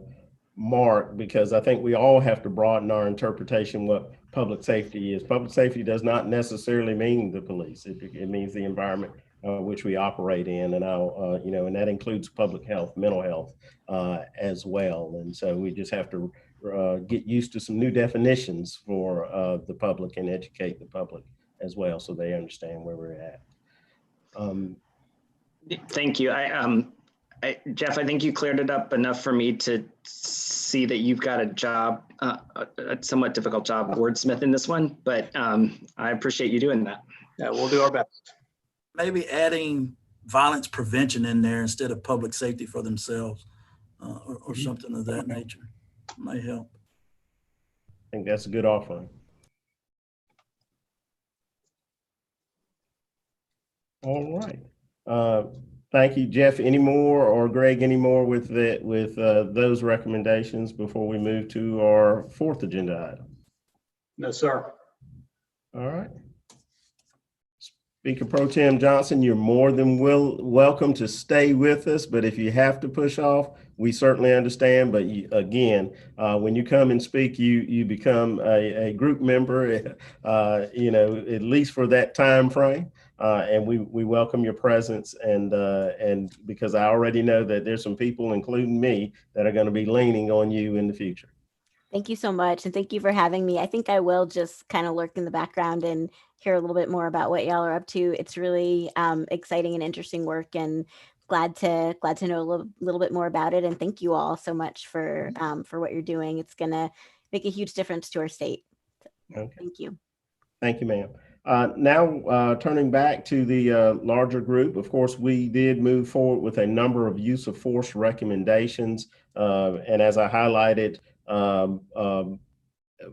mark, because I think we all have to broaden our interpretation what public safety is. Public safety does not necessarily mean the police. It means the environment which we operate in, and and that includes public health, mental health as well. And so we just have to get used to some new definitions for the public and educate the public as well, so they understand where we're at. Thank you. Jeff, I think you cleared it up enough for me to see that you've got a job, a somewhat difficult job wordsmithing this one, but I appreciate you doing that. Yeah, we'll do our best. Maybe adding violence prevention in there instead of public safety for themselves, or something of that nature might help. I think that's a good offering. All right. Thank you, Jeff. Any more, or Greg, any more with those recommendations before we move to our fourth agenda item? No, sir. All right. Speaker Pro Tem Johnson, you're more than welcome to stay with us, but if you have to push off, we certainly understand. But again, when you come and speak, you become a group member, at least for that time frame. And we welcome your presence, and because I already know that there's some people, including me, that are going to be leaning on you in the future. Thank you so much. And thank you for having me. I think I will just kind of lurk in the background and hear a little bit more about what y'all are up to. It's really exciting and interesting work, and glad to know a little bit more about it. And thank you all so much for what you're doing. It's going to make a huge difference to our state. So, okay. Thank you. Thank you, ma'am. Now, turning back to the larger group, of course, we did move forward with a number of use of force recommendations. And as I highlighted,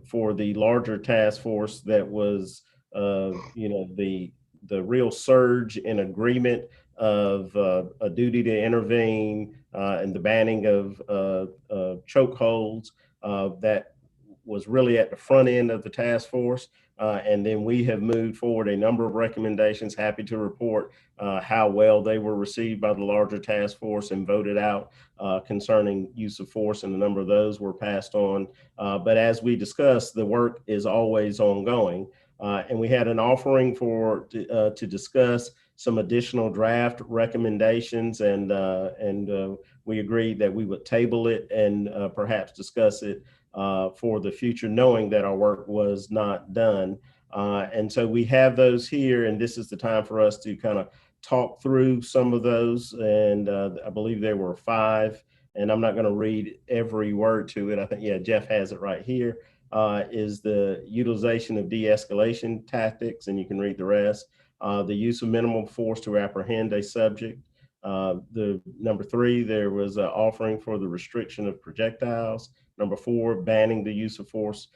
for the larger task force, that was, the real surge in agreement of a duty to intervene and the banning of chokeholds. That was really at the front end of the task force. And then we have moved forward a number of recommendations. Happy to report how well they were received by the larger task force and voted out concerning use of force, and a number of those were passed on. But as we discussed, the work is always ongoing. And we had an offering to discuss some additional draft recommendations, and we agreed that we would table it and perhaps discuss it for the future, knowing that our work was not done. And so we have those here, and this is the time for us to kind of talk through some of those. And I believe there were 5, and I'm not going to read every word to it. I think, yeah, Jeff has it right here. Is the utilization of de-escalation tactics, and you can read the rest. The use of minimal force to apprehend a subject. The number 3, there was an offering for the restriction of projectiles. Number 4, banning the use of force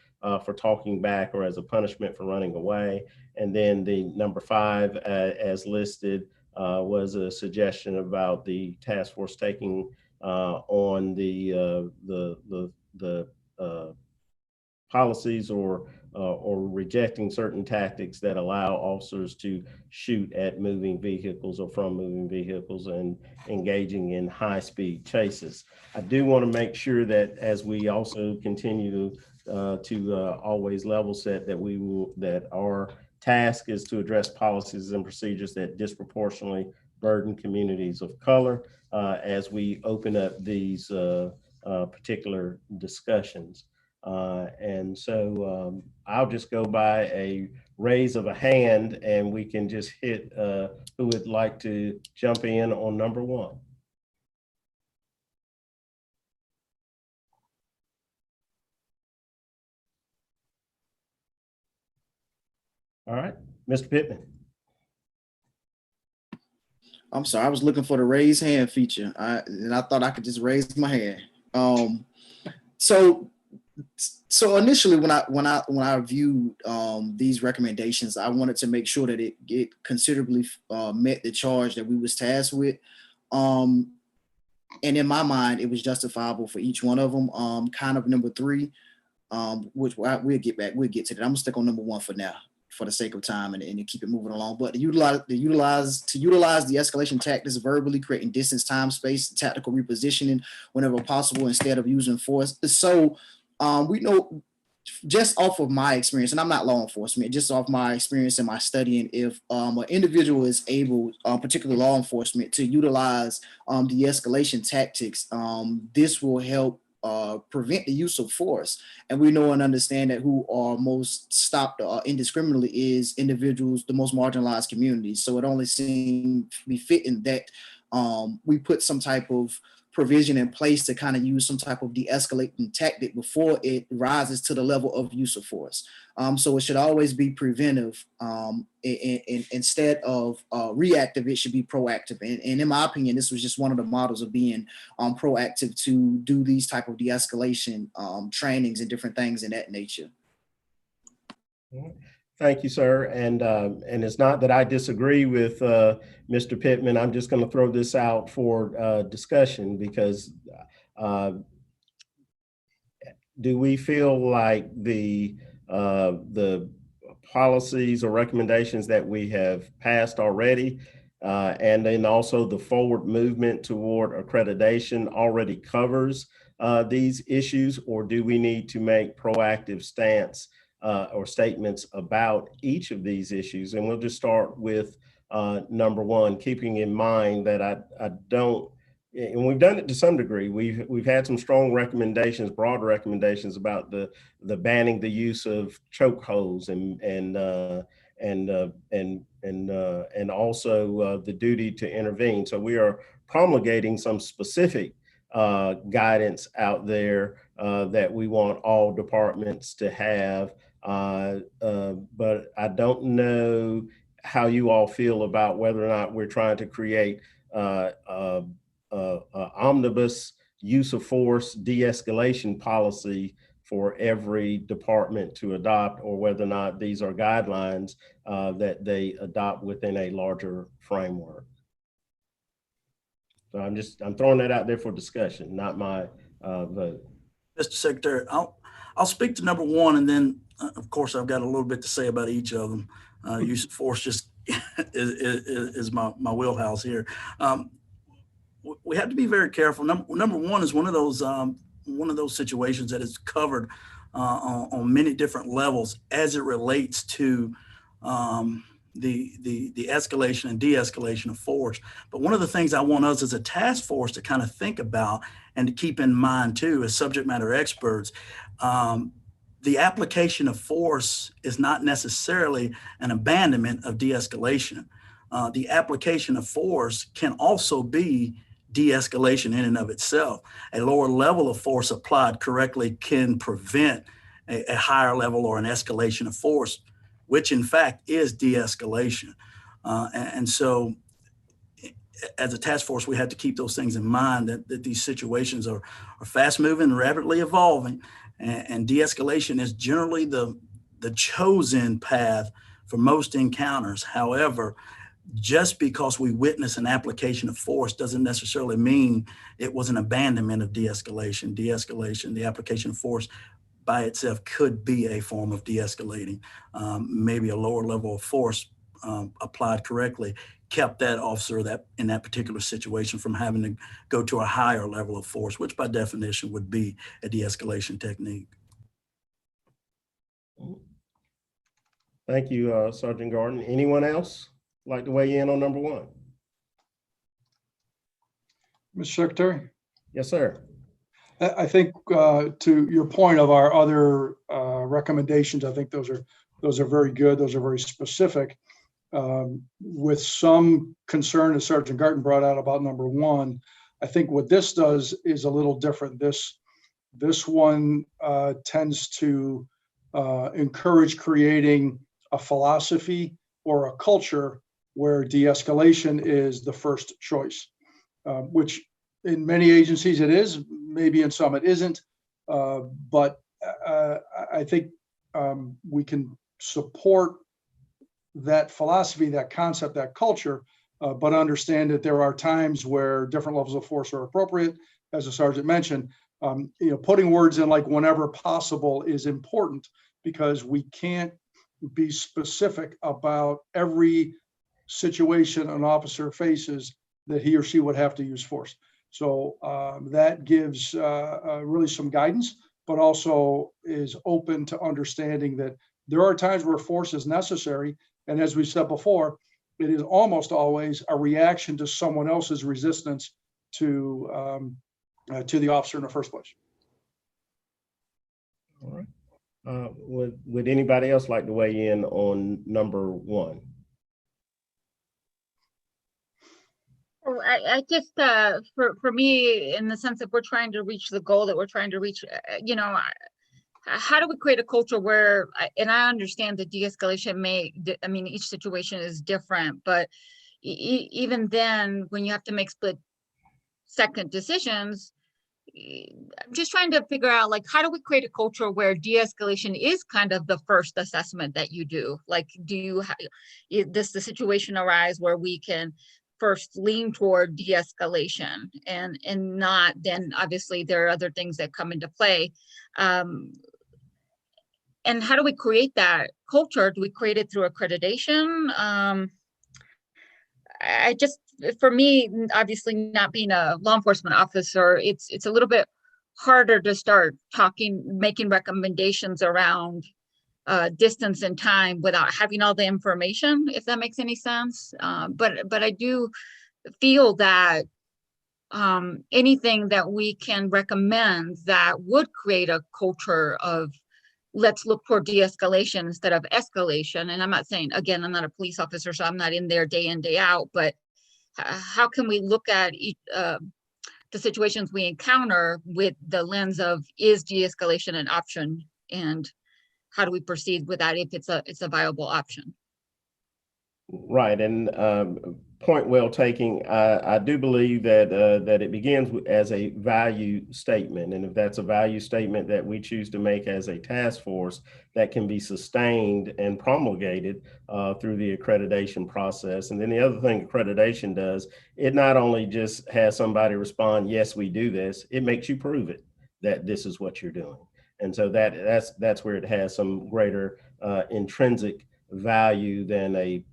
for talking back or as a punishment for running away. And then the number 5, as listed, was a suggestion about the task force taking on the policies or rejecting certain tactics that allow officers to shoot at moving vehicles or from moving vehicles and engaging in high-speed chases. I do want to make sure that as we also continue to always level set, that our task is to address policies and procedures that disproportionately burden communities of color as we open up these particular discussions. And so I'll just go by a raise of a hand, and we can just hit who would like to jump in on number 1. All right, Mr. Pittman. I'm sorry, I was looking for the raise hand feature, and I thought I could just raise my hand. So initially, when I viewed these recommendations, I wanted to make sure that it considerably met the charge that we was tasked with, and in my mind, it was justifiable for each one of them. Kind of number 3, which we'll get to that. I'm gonna stick on number 1 for now, for the sake of time, and to keep it moving along. But to utilize the escalation tactics verbally, creating distance, time, space, tactical repositioning whenever possible instead of using force. So we know, just off of my experience, and I'm not law enforcement, just off my experience and my studying, if an individual is able, particularly law enforcement, to utilize de-escalation tactics, this will help prevent the use of force. And we know and understand that who are most stopped indiscriminately is individuals, the most marginalized communities. So it only seems to be fitting that we put some type of provision in place to kind of use some type of de-escalating tactic before it rises to the level of use of force. So it should always be preventive. Instead of reactive, it should be proactive. And in my opinion, this was just one of the models of being proactive to do these type of de-escalation trainings and different things in that nature. Thank you, sir. And it's not that I disagree with Mr. Pittman. I'm just going to throw this out for discussion, because do we feel like the policies or recommendations that we have passed already, and then also the forward movement toward accreditation, already covers these issues, or do we need to make proactive stance or statements about each of these issues? And we'll just start with number 1, keeping in mind that I don't, and we've done it to some degree. We've had some strong recommendations, broad recommendations about the banning the use of chokeholds and also the duty to intervene. So we are promulgating some specific guidance out there that we want all departments to have. But I don't know how you all feel about whether or not we're trying to create omnibus use of force de-escalation policy for every department to adopt, or whether or not these are guidelines that they adopt within a larger framework. So I'm throwing that out there for discussion, not my vote. Mr. Secretary, I'll speak to number 1, and then of course I've got a little bit to say about each of them. Use of force just is my wheelhouse here. We have to be very careful. Number 1 is one of those situations that is covered on many different levels as it relates to the escalation and de-escalation of force. But one of the things I want us as a task force to kind of think about and to keep in mind too, as subject matter experts, the application of force is not necessarily an abandonment of de-escalation. The application of force can also be de-escalation in and of itself. A lower level of force applied correctly can prevent a higher level or an escalation of force, which in fact is de-escalation. And so as a task force, we have to keep those things in mind, that these situations are fast moving, rapidly evolving, and de-escalation is generally the chosen path for most encounters. However, just because we witness an application of force doesn't necessarily mean it was an abandonment of de-escalation. De-escalation, the application of force by itself could be a form of de-escalating. Maybe a lower level of force applied correctly kept that officer in that particular situation from having to go to a higher level of force, which by definition would be a de-escalation technique. Thank you, Sergeant Gordon. Anyone else like to weigh in on number 1? Mr. Secretary? Yes, sir. I think to your point of our other recommendations, I think those are Those are very good. Those are very specific. With some concern, as Sergeant Garten brought out about number one, I think what this does is a little different. This one tends to encourage creating a philosophy or a culture where de-escalation is the first choice, which in many agencies it is, maybe in some it isn't. But I think we can support that philosophy, that concept, that culture, but understand that there are times where different levels of force are appropriate. As the sergeant mentioned, putting words in like whenever possible is important, because we can't be specific about every situation an officer faces that he or she would have to use force. So that gives really some guidance, but also is open to understanding that there are times where force is necessary. And as we said before, it is almost always a reaction to someone else's resistance to the officer in the first place. All right. Would anybody else like to weigh in on number one? Well, I just, for me, in the sense that we're trying to reach the goal that we're trying to reach, how do we create a culture where, and I understand that de-escalation each situation is different, but even then, when you have to make split-second decisions, I'm just trying to figure out, like, how do we create a culture where de-escalation is kind of the first assessment that you do? Like, does the situation arise where we can first lean toward de-escalation and not, then obviously there are other things that come into play. And how do we create that culture? Do we create it through accreditation? For me, obviously not being a law enforcement officer, it's a little bit harder to start making recommendations around distance and time without having all the information, if that makes any sense. But I do feel that anything that we can recommend that would create a culture of let's look for de-escalation instead of escalation. And I'm not saying, again, I'm not a police officer, so I'm not in there day in, day out, but how can we look at the situations we encounter with the lens of, is de-escalation an option, and how do we proceed with that if it's a viable option? Right, and point well taken. I do believe that that it begins as a value statement, and if that's a value statement that we choose to make as a task force, that can be sustained and promulgated through the accreditation process. And then the other thing accreditation does, it not only just has somebody respond, yes, we do this, it makes you prove it, that this is what you're doing. And so that's where it has some greater intrinsic value than a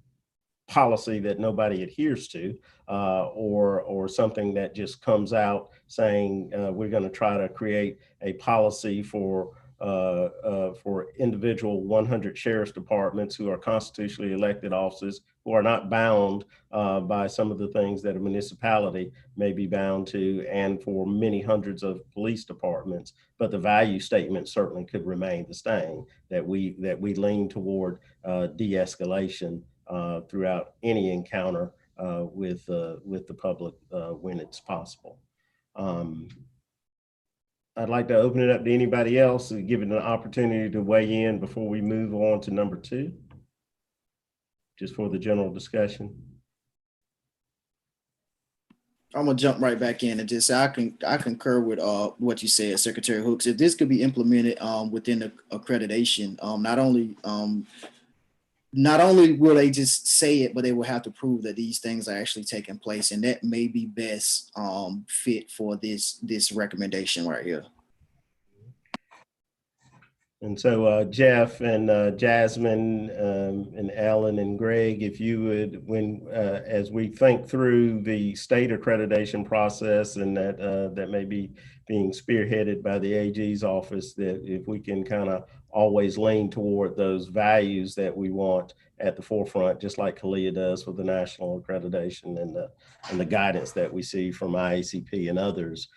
policy that nobody adheres to, or something that just comes out saying we're going to try to create a policy for individual 100 sheriff's departments who are constitutionally elected offices who are not bound by some of the things that a municipality may be bound to, and for many hundreds of police departments. But the value statement certainly could remain the same, that we lean toward de-escalation throughout any encounter with the public when it's possible. I'd like to open it up to anybody else and give it an opportunity to weigh in before we move on to number two, just for the general discussion. I'm gonna jump right back in and just say I concur with what you said, Secretary Hooks. If this could be implemented within the accreditation, not only will they just say it, but they will have to prove that these things are actually taking place, and that may be best fit for this recommendation right here. And so Jeff and Jasmine and Ellen and Greg, if you would, as we think through the state accreditation process, and that may be being spearheaded by the AG's office, that if we can kind of always lean toward those values that we want at the forefront, just like Kalia does with the national accreditation and the guidance that we see from IACP and others,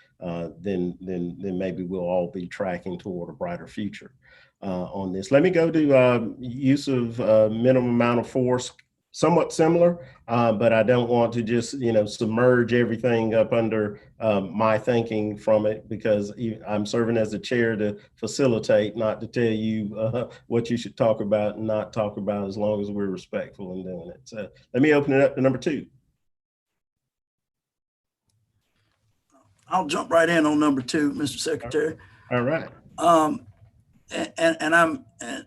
then maybe we'll all be tracking toward a brighter future. on this. Let me go to use of minimum amount of force. Somewhat similar, but I don't want to just, submerge everything up under my thinking from it, because I'm serving as the chair to facilitate, not to tell you what you should talk about and not talk about, as long as we're respectful in doing it. So let me open it up to number 2. I'll jump right in on number 2, Mr. Secretary. All right.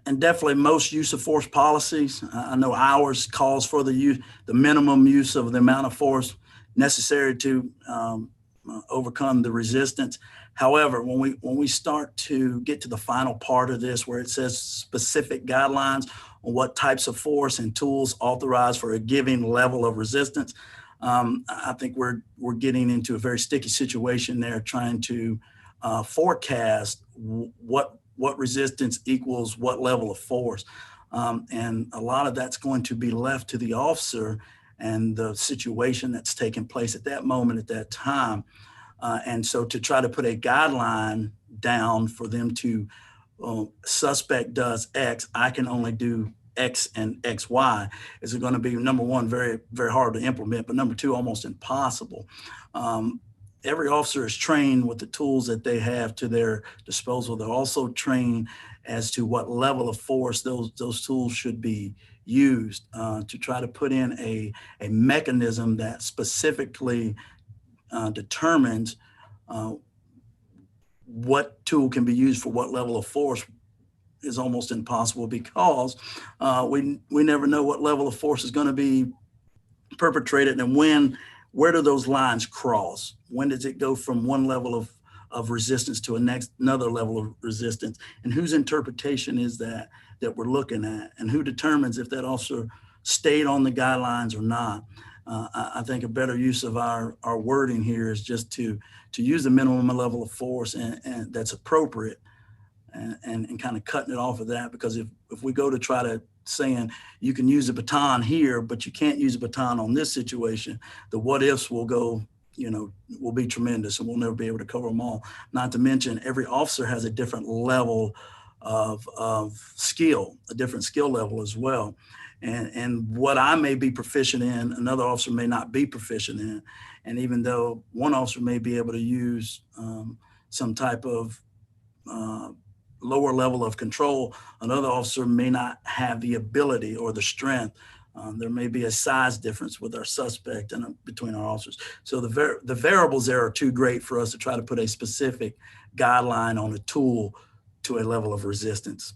And definitely most use of force policies. I know ours calls for the minimum use of the amount of force necessary to overcome the resistance. However, when we start to get to the final part of this, where it says specific guidelines on what types of force and tools authorized for a given level of resistance, I think we're getting into a very sticky situation there, trying to forecast what resistance equals what level of force. And a lot of that's going to be left to the officer and the situation that's taking place at that moment, at that time. And so to try to put a guideline down for them to, suspect does X, I can only do X and XY, is going to be, number one, very, very hard to implement, but number two, almost impossible. Every officer is trained with the tools that they have to their disposal. They're also trained as to what level of force those tools should be used, to try to put in a mechanism that specifically determines what tool can be used for what level of force is almost impossible, because we never know what level of force is going to be perpetrated, and where do those lines cross? When does it go from one level of resistance to another level of resistance? And whose interpretation is that we're looking at? And who determines if that officer stayed on the guidelines or not? I think a better use of our wording here is just to use the minimum level of force and that's appropriate, and kind of cutting it off of that, because if we go to try to saying you can use a baton here, but you can't use a baton on this situation, the what ifs will go, will be tremendous, and we'll never be able to cover them all. Not to mention, every officer has a different level of skill, a different skill level as well. And what I may be proficient in, another officer may not be proficient in. And even though one officer may be able to use some type of lower level of control, another officer may not have the ability or the strength. There may be a size difference with our suspect and between our officers. So the variables there are too great for us to try to put a specific guideline on a tool to a level of resistance.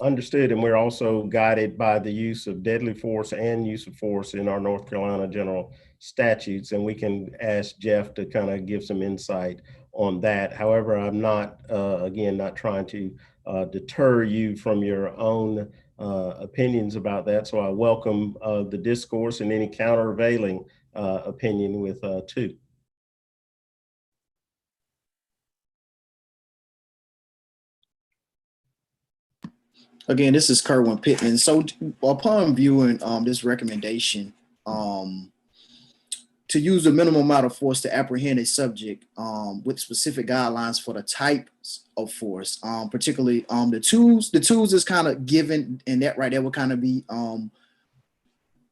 Understood. And we're also guided by the use of deadly force and use of force in our North Carolina general statutes. And we can ask Jeff to kind of give some insight on that. However, I'm not, again, not trying to deter you from your own opinions about that. So I welcome the discourse and any countervailing opinion with two. Again, this is Kerwin Pittman. So upon viewing this recommendation, to use a minimum amount of force to apprehend a subject with specific guidelines for the types of force, particularly the tools is kind of given, and that right there will kind of be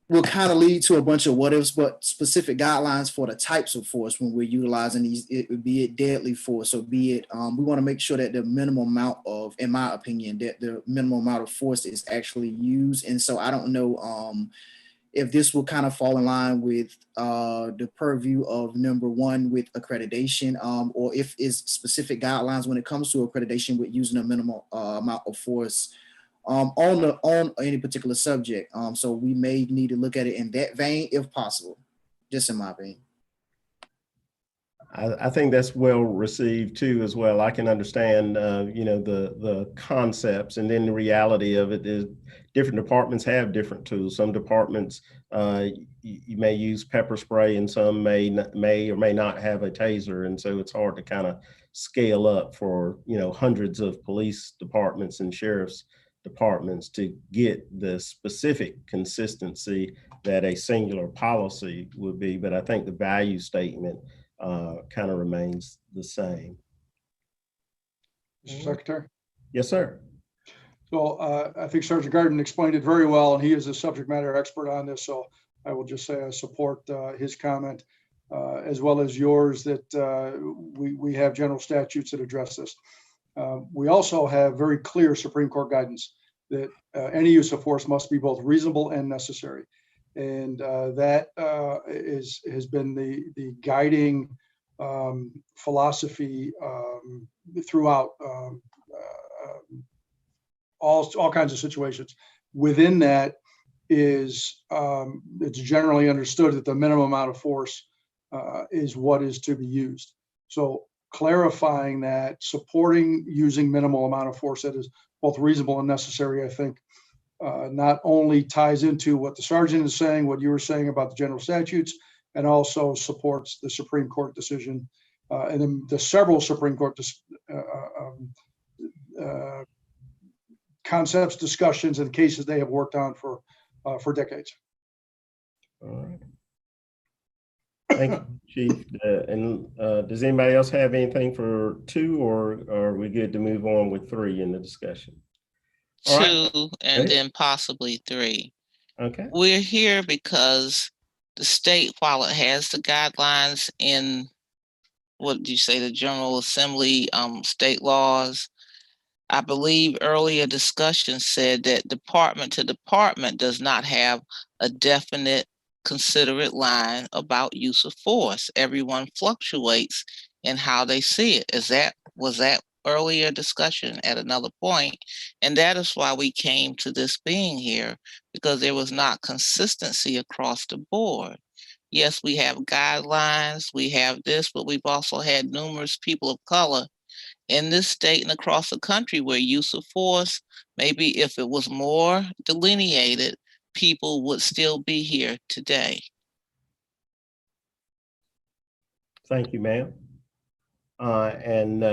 will kind of lead to a bunch of what ifs, but specific guidelines for the types of force when we're utilizing these, be it deadly force, or be it, we want to make sure that the minimum amount of, in my opinion, that the minimum amount of force is actually used. And so I don't know if this will kind of fall in line with the purview of number one with accreditation, or if it's specific guidelines when it comes to accreditation with using a minimal amount of force on any particular subject. So we may need to look at it in that vein if possible, just in my opinion. I think that's well received too, as well. I can understand, the concepts, and then the reality of it is different departments have different tools. Some departments, you may use pepper spray, and some may or may not have a taser. And so it's hard to kind of scale up for, hundreds of police departments and sheriff's departments to get the specific consistency that a singular policy would be. But I think the value statement kind of remains the same. Mr. Secretary. Yes, sir. So I think Sergeant Garden explained it very well, and he is a subject matter expert on this. So I will just say I support his comment, as well as yours, that we have general statutes that address this. We also have very clear Supreme Court guidance that any use of force must be both reasonable and necessary. And that has been the guiding philosophy throughout all kinds of situations. Within that is it's generally understood that the minimum amount of force is what is to be used. So clarifying that, supporting using minimal amount of force that is both reasonable and necessary, I think not only ties into what the sergeant is saying, what you were saying about the general statutes, and also supports the Supreme Court decision and then the several Supreme Court concepts, discussions, and cases they have worked on for decades. All right. Thank you, Chief. And does anybody else have anything for 2, or are we good to move on with 3 in the discussion? All 2 right. and then possibly 3. Okay. We're here because the state, while it has the guidelines in, what do you say, the General Assembly state laws, I believe earlier discussion said that department to department does not have a definite considerate line about use of force. Everyone fluctuates in how they see it. Was that earlier discussion at another point? And that is why we came to this being here, because there was not consistency across the board. Yes, we have guidelines, we have this, but we've also had numerous people of color in this state and across the country where use of force, maybe if it was more delineated, people would still be here today. Thank you, ma'am. And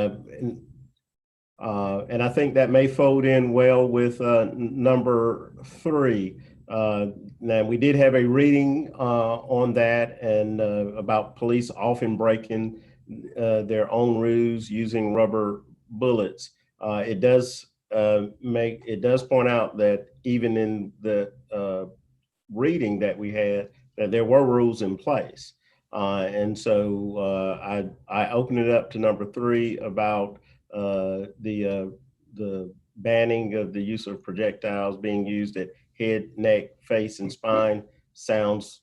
I think that may fold in well with number 3. Now, we did have a reading on that and about police often breaking their own rules using rubber bullets. It does point out that even in the reading that we had, that there were rules in place. And so I open it up to number 3 about the banning of the use of projectiles being used at head, neck, face, and spine. Sounds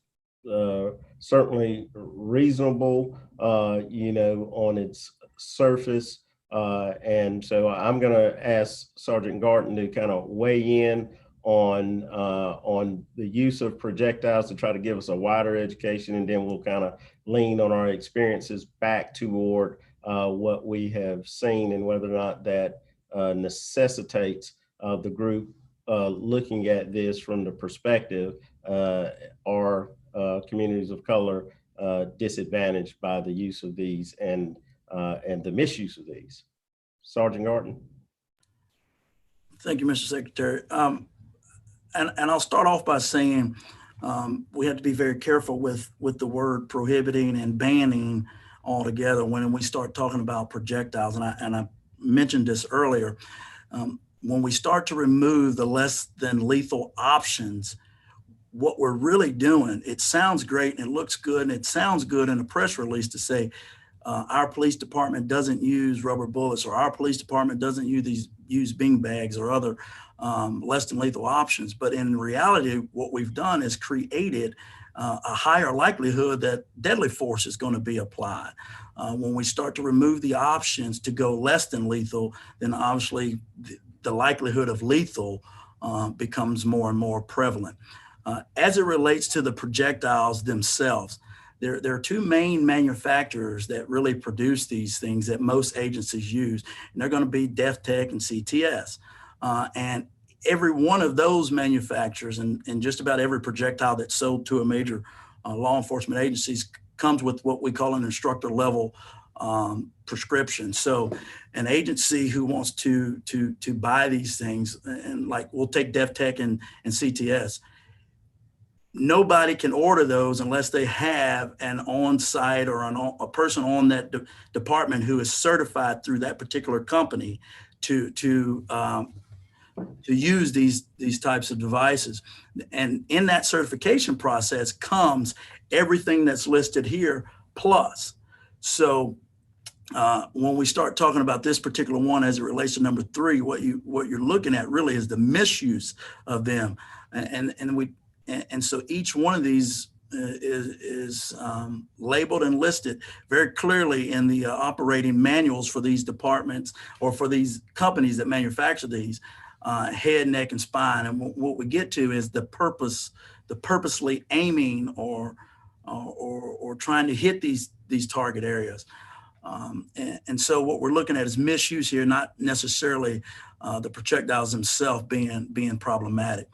certainly reasonable, on its surface. And so I'm going to ask Sergeant Garton to kind of weigh in on the use of projectiles to try to give us a wider education, and then we'll kind of lean on our experiences back toward what we have seen and whether or not that necessitates the group looking at this from the perspective are communities of color disadvantaged by the use of these and the misuse of these. Sergeant Garton. Thank you, Mr. Secretary. And I'll start off by saying we have to be very careful with the word prohibiting and banning altogether when we start talking about projectiles. And I mentioned this earlier. When we start to remove the less than lethal options, what we're really doing, it sounds great and it looks good and it sounds good in a press release to say our police department doesn't use rubber bullets, or our police department doesn't use bean bags or other less than lethal options. But in reality, what we've done is created a higher likelihood that deadly force is going to be applied. When we start to remove the options to go less than lethal, then obviously the likelihood of lethal becomes more and more prevalent. As it relates to the projectiles themselves, there are 2 main manufacturers that really produce these things that most agencies use, and they're going to be Def Tech and CTS. And every one of those manufacturers and just about every projectile that's sold to a major law enforcement agencies comes with what we call an instructor level prescription. So an agency who wants to buy these things, and like we'll take Def Tech and CTS, nobody can order those unless they have an on-site or a person on that department who is certified through that particular company to use these types of devices. And in that certification process comes everything that's listed here plus. So when we start talking about this particular one as it relates to number 3, what you're looking at really is the misuse of them, and so each one of these is labeled and listed very clearly in the operating manuals for these departments or for these companies that manufacture these, head, neck, and spine. And what we get to is the purposely aiming or trying to hit these target areas. And so what we're looking at is misuse here, not necessarily the projectiles themselves being problematic.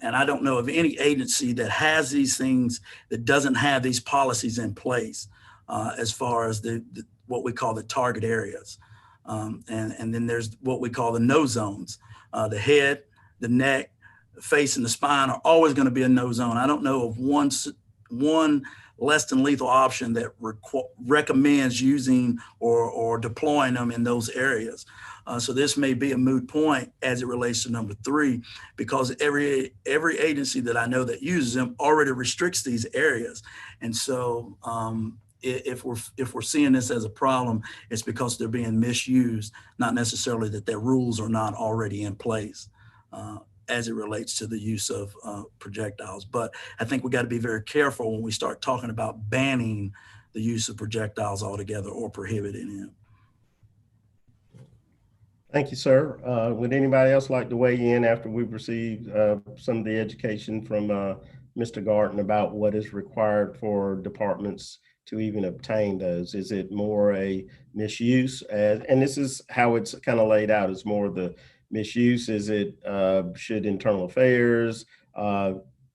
And I don't know of any agency that has these things that doesn't have these policies in place as far as what we call the target areas. And then there's what we call the no zones. The head, the neck, the face, and the spine are always going to be a no zone. I don't know of one less than lethal option that recommends using or deploying them in those areas. So this may be a moot point as it relates to number 3, because every agency that I know that uses them already restricts these areas. And so if we're seeing this as a problem, it's because they're being misused, not necessarily that their rules are not already in place as it relates to the use of projectiles. But I think we got to be very careful when we start talking about banning the use of projectiles altogether or prohibiting it. Thank you, sir. Would anybody else like to weigh in after we've received some of the education from Mr. Garton about what is required for departments to even obtain those? Is it more a misuse? And this is how it's kind of laid out. It's more the misuse. Is it should internal affairs,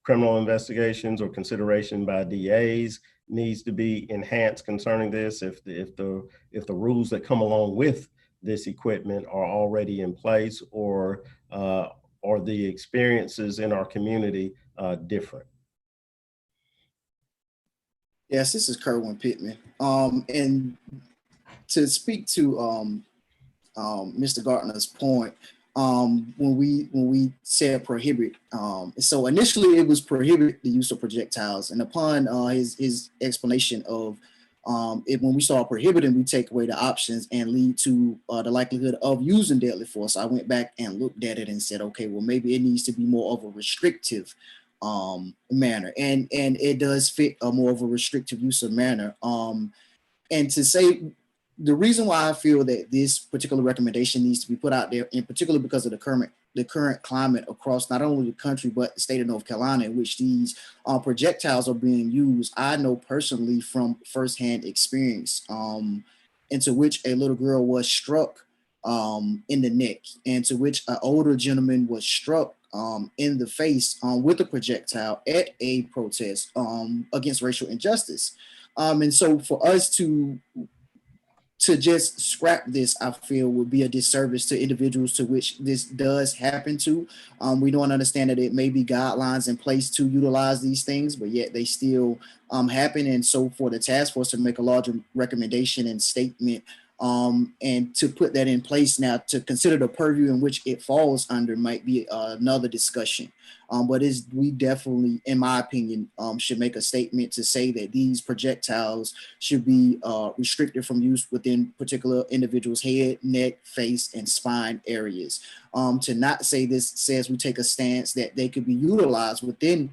criminal investigations, or consideration by DAs needs to be enhanced concerning this? If the rules that come along with this equipment are already in place, or the experiences in our community different? Yes, this is Kerwin Pittman. And to speak to Mr. Gardner's point, when we said prohibit, so initially it was prohibit the use of projectiles, and upon his explanation of when we start prohibiting, we take away the options and lead to the likelihood of using deadly force. I went back and looked at it and said, okay, well, maybe it needs to be more of a restrictive manner, and it does fit a more of a restrictive use of manner. And to say the reason why I feel that this particular recommendation needs to be put out there, in particular because of the current climate across not only the country but the state of North Carolina, in which these projectiles are being used, I know personally from firsthand experience, into which a little girl was struck in the neck, and to which an older gentleman was struck in the face with a projectile at a protest against racial injustice. And so for us to just scrap this, I feel would be a disservice to individuals to which this does happen to. We don't understand that it may be guidelines in place to utilize these things, but yet they still happen. And so for the task force to make a larger recommendation and statement, and to put that in place now to consider the purview in which it falls under might be another discussion. But we definitely, in my opinion, should make a statement to say that these projectiles should be restricted from use within particular individuals' head, neck, face, and spine areas. To not say this says we take a stance that they could be utilized within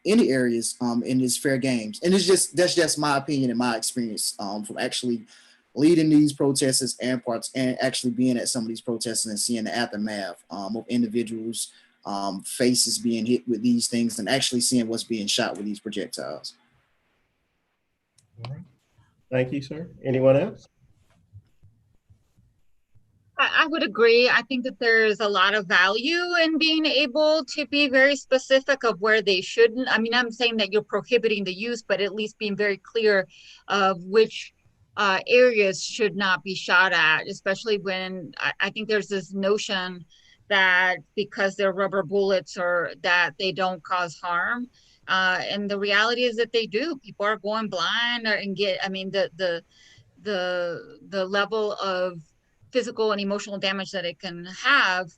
any areas in these fair games. And that's just my opinion and my experience from actually leading these protests and actually being at some of these protests and seeing the aftermath of individuals' faces being hit with these things and actually seeing what's being shot with these projectiles. All right. Thank you, sir. Anyone else? I would agree. I think that there's a lot of value in being able to be very specific of where they shouldn't. I mean, I'm saying that you're prohibiting the use, but at least being very clear of which areas should not be shot at, especially when I think there's this notion that because they're rubber bullets or that they don't cause harm. And the reality is that they do. People are going blind and I mean, the level of physical and emotional damage that it can have,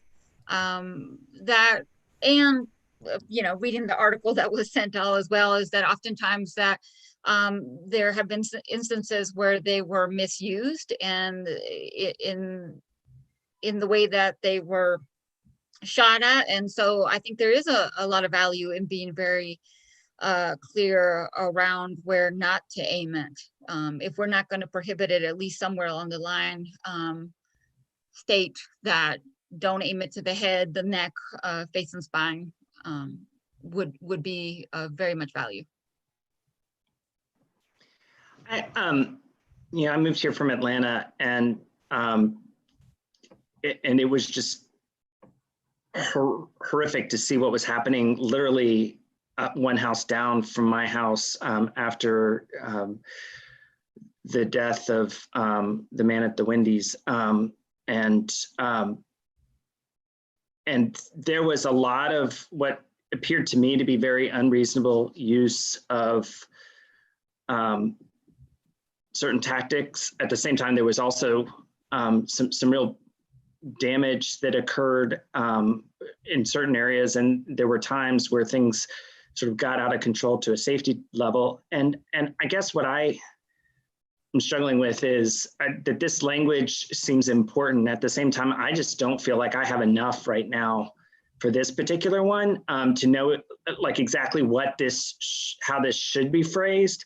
that, and reading the article that was sent out as well, is that oftentimes that there have been instances where they were misused, and in the way that they were shot at. And so I think there is a lot of value in being very clear around where not to aim it. If we're not going to prohibit it, at least somewhere along the line, state that don't aim it to the head, the neck, face and spine, would be very much value. I moved here from Atlanta, and it was just horrific to see what was happening literally one house down from my house after the death of the man at the Wendy's. And there was a lot of what appeared to me to be very unreasonable use of certain tactics. At the same time, there was also some real damage that occurred in certain areas, and there were times where things sort of got out of control to a safety level. And I guess what I am struggling with is that this language seems important. At the same time, I just don't feel like I have enough right now for this particular one to know like exactly what how this should be phrased.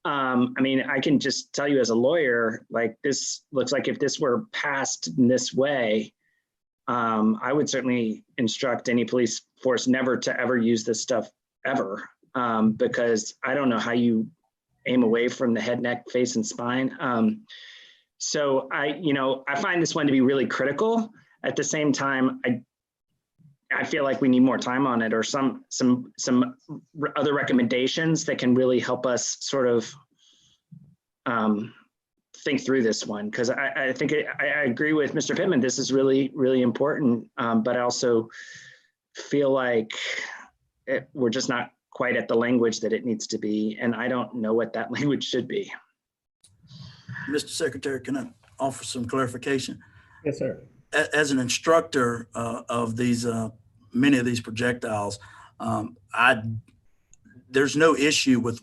I mean, I can just tell you as a lawyer, like this looks like if this were passed in this way, I would certainly instruct any police force never to ever use this stuff ever, because I don't know how you aim away from the head, neck, face, and spine. So I find this one to be really critical. At the same time, I feel like we need more time on it, or some other recommendations that can really help us sort of think through this one. Because I think I agree with Mr. Pittman. This is really, really important, but I also feel like we're just not quite at the language that it needs to be, and I don't know what that language should be. Mr. Secretary, can I offer some clarification? Yes, sir. As an instructor of these, many of these projectiles, there's no issue with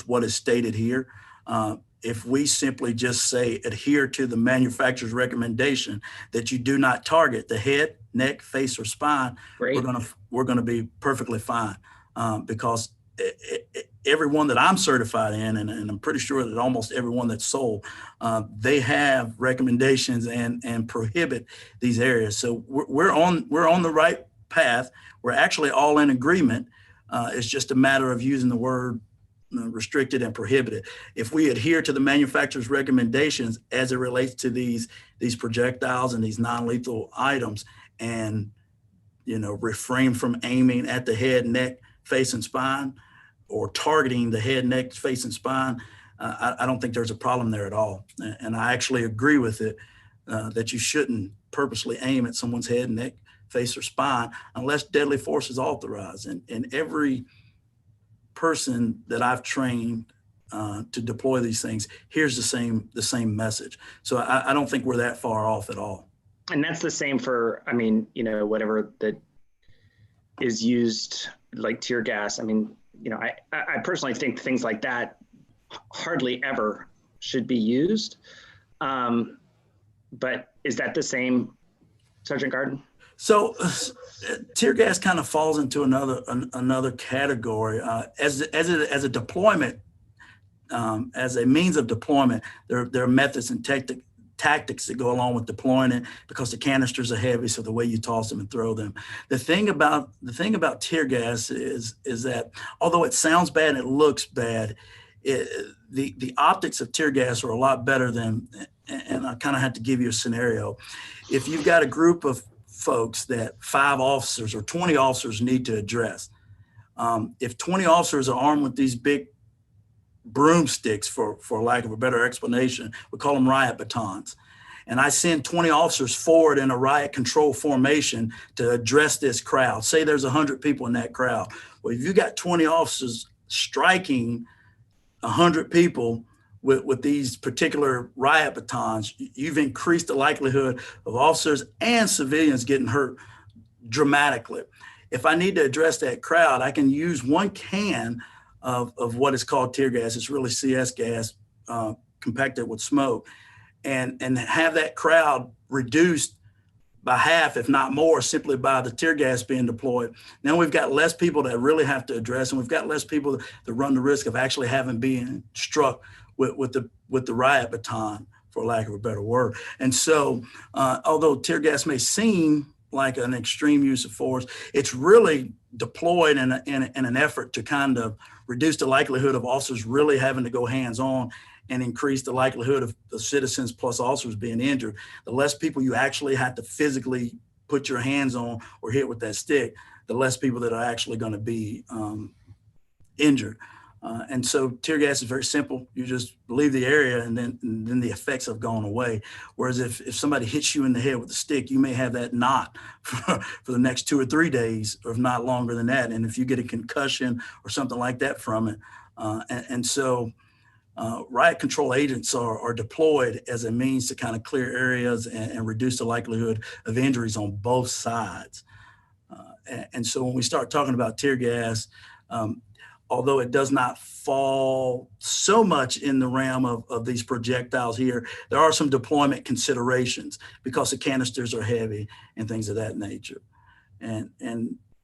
what is stated here. If we simply just say adhere to the manufacturer's recommendation that you do not target the head, neck, face, or spine, Great. we're gonna be perfectly fine, because everyone that I'm certified in, and I'm pretty sure that almost everyone that's sold, they have recommendations and prohibit these areas. So we're on the right path. We're actually all in agreement. It's just a matter of using the word restricted and prohibited. If we adhere to the manufacturer's recommendations as it relates to these projectiles and these non-lethal items, and refrain from aiming at the head, neck, face, and spine, or targeting the head, neck, face, and spine, I don't think there's a problem there at all. And I actually agree with it, that you shouldn't purposely aim at someone's head, neck, face, or spine unless deadly force is authorized. And every person that I've trained to deploy these things hears the same message. So I don't think we're that far off at all. And that's the same for, whatever that is used, like tear gas. I personally think things like that hardly ever should be used. But is that the same, Sergeant Garden? So tear gas kind of falls into another category. As a deployment, as a means of deployment, there are methods and tactics that go along with deploying it, because the canisters are heavy, so the way you toss them and throw them. The thing about tear gas is that although it sounds bad and it looks bad, the optics of tear gas are a lot better than, and I kind of have to give you a scenario. If you've got a group of folks that 5 officers or 20 officers need to address, if 20 officers are armed with these big broomsticks, for lack of a better explanation, we call them riot batons. and I send 20 officers forward in a riot control formation to address this crowd. Say there's 100 people in that crowd. Well, if you got 20 officers striking 100 people with these particular riot batons, you've increased the likelihood of officers and civilians getting hurt dramatically. If I need to address that crowd, I can use one can of what is called tear gas. It's really CS gas compacted with smoke, and have that crowd reduced by half, if not more, simply by the tear gas being deployed. Now we've got less people that really have to address, and we've got less people that run the risk of actually having been struck with the riot baton, for lack of a better word. And so, although tear gas may seem like an extreme use of force, it's really deployed in an effort to kind of reduce the likelihood of officers really having to go hands-on and increase the likelihood of the citizens plus officers being injured. The less people you actually have to physically put your hands on or hit with that stick, the less people that are actually going to be injured. And so tear gas is very simple. You just leave the area and then the effects have gone away. Whereas if somebody hits you in the head with a stick, you may have that knot for the next 2 or 3 days, or if not longer than that. And if you get a concussion or something like that from it. So riot control agents are deployed as a means to kind of clear areas and reduce the likelihood of injuries on both sides. And so when we start talking about tear gas, although it does not fall so much in the realm of these projectiles here, there are some deployment considerations because the canisters are heavy and things of that nature. And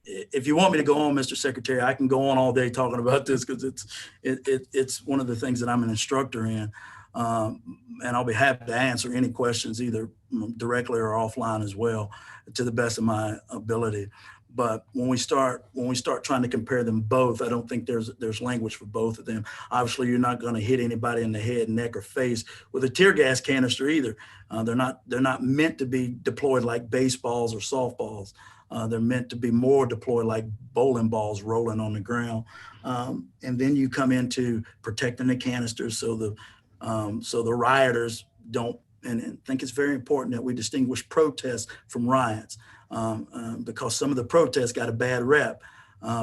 if you want me to go on, Mr. Secretary, I can go on all day talking about this because it's one of the things that I'm an instructor in. And I'll be happy to answer any questions either directly or offline as well, to the best of my ability. But when we start trying to compare them both, I don't think there's language for both of them. Obviously, you're not going to hit anybody in the head, neck, or face with a tear gas canister either. They're not meant to be deployed like baseballs or softballs. They're meant to be more deployed like bowling balls rolling on the ground. And then you come into protecting the canisters so the rioters don't. And I think it's very important that we distinguish protests from riots. Because some of the protests got a bad rep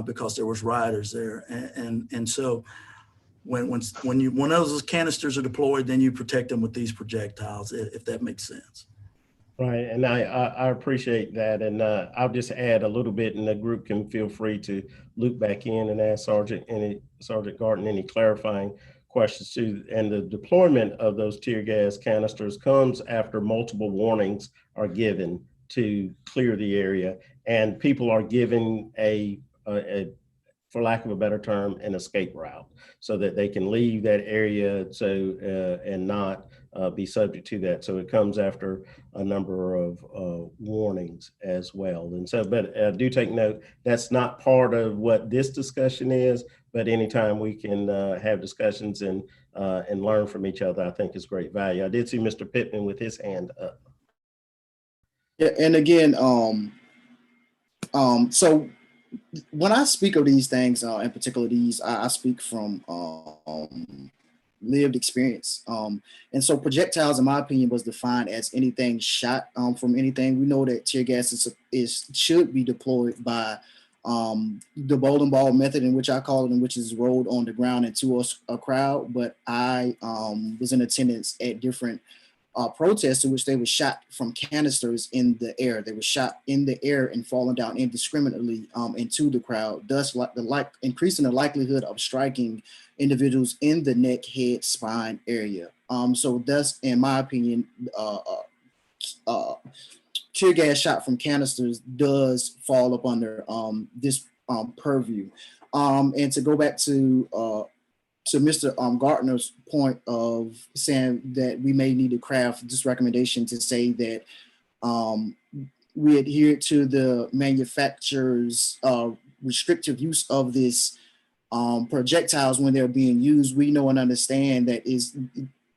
because there was rioters there, and so when those canisters are deployed, then you protect them with these projectiles, if that makes sense. Right, and I appreciate that, and I'll just add a little bit, and the group can feel free to loop back in and ask Sergeant Garton any clarifying questions too. And the deployment of those tear gas canisters comes after multiple warnings are given to clear the area, and people are given a for lack of a better term, an escape route, so that they can leave that area and not be subject to that. So it comes after a number of warnings as well. And so, but do take note, that's not part of what this discussion is, but anytime we can have discussions and learn from each other, I think is great value. I did see Mr. Pittman with his hand up. Yeah, and again, so when I speak of these things, in particular these, I speak from lived experience. And so projectiles, in my opinion, was defined as anything shot from anything. We know that tear gas should be deployed by the bowling ball method, in which I call it, in which is rolled on the ground into a crowd. But I was in attendance at different protests in which they were shot from canisters in the air. They were shot in the air and falling down indiscriminately into the crowd, thus increasing the likelihood of striking individuals in the neck, head, spine area. So thus, in my opinion, tear gas shot from canisters does fall up under this purview. And to go back to Mr. Gartner's point of saying that we may need to craft this recommendation to say that we adhere to the manufacturer's restrictive use of this projectiles when they're being used. We know and understand that is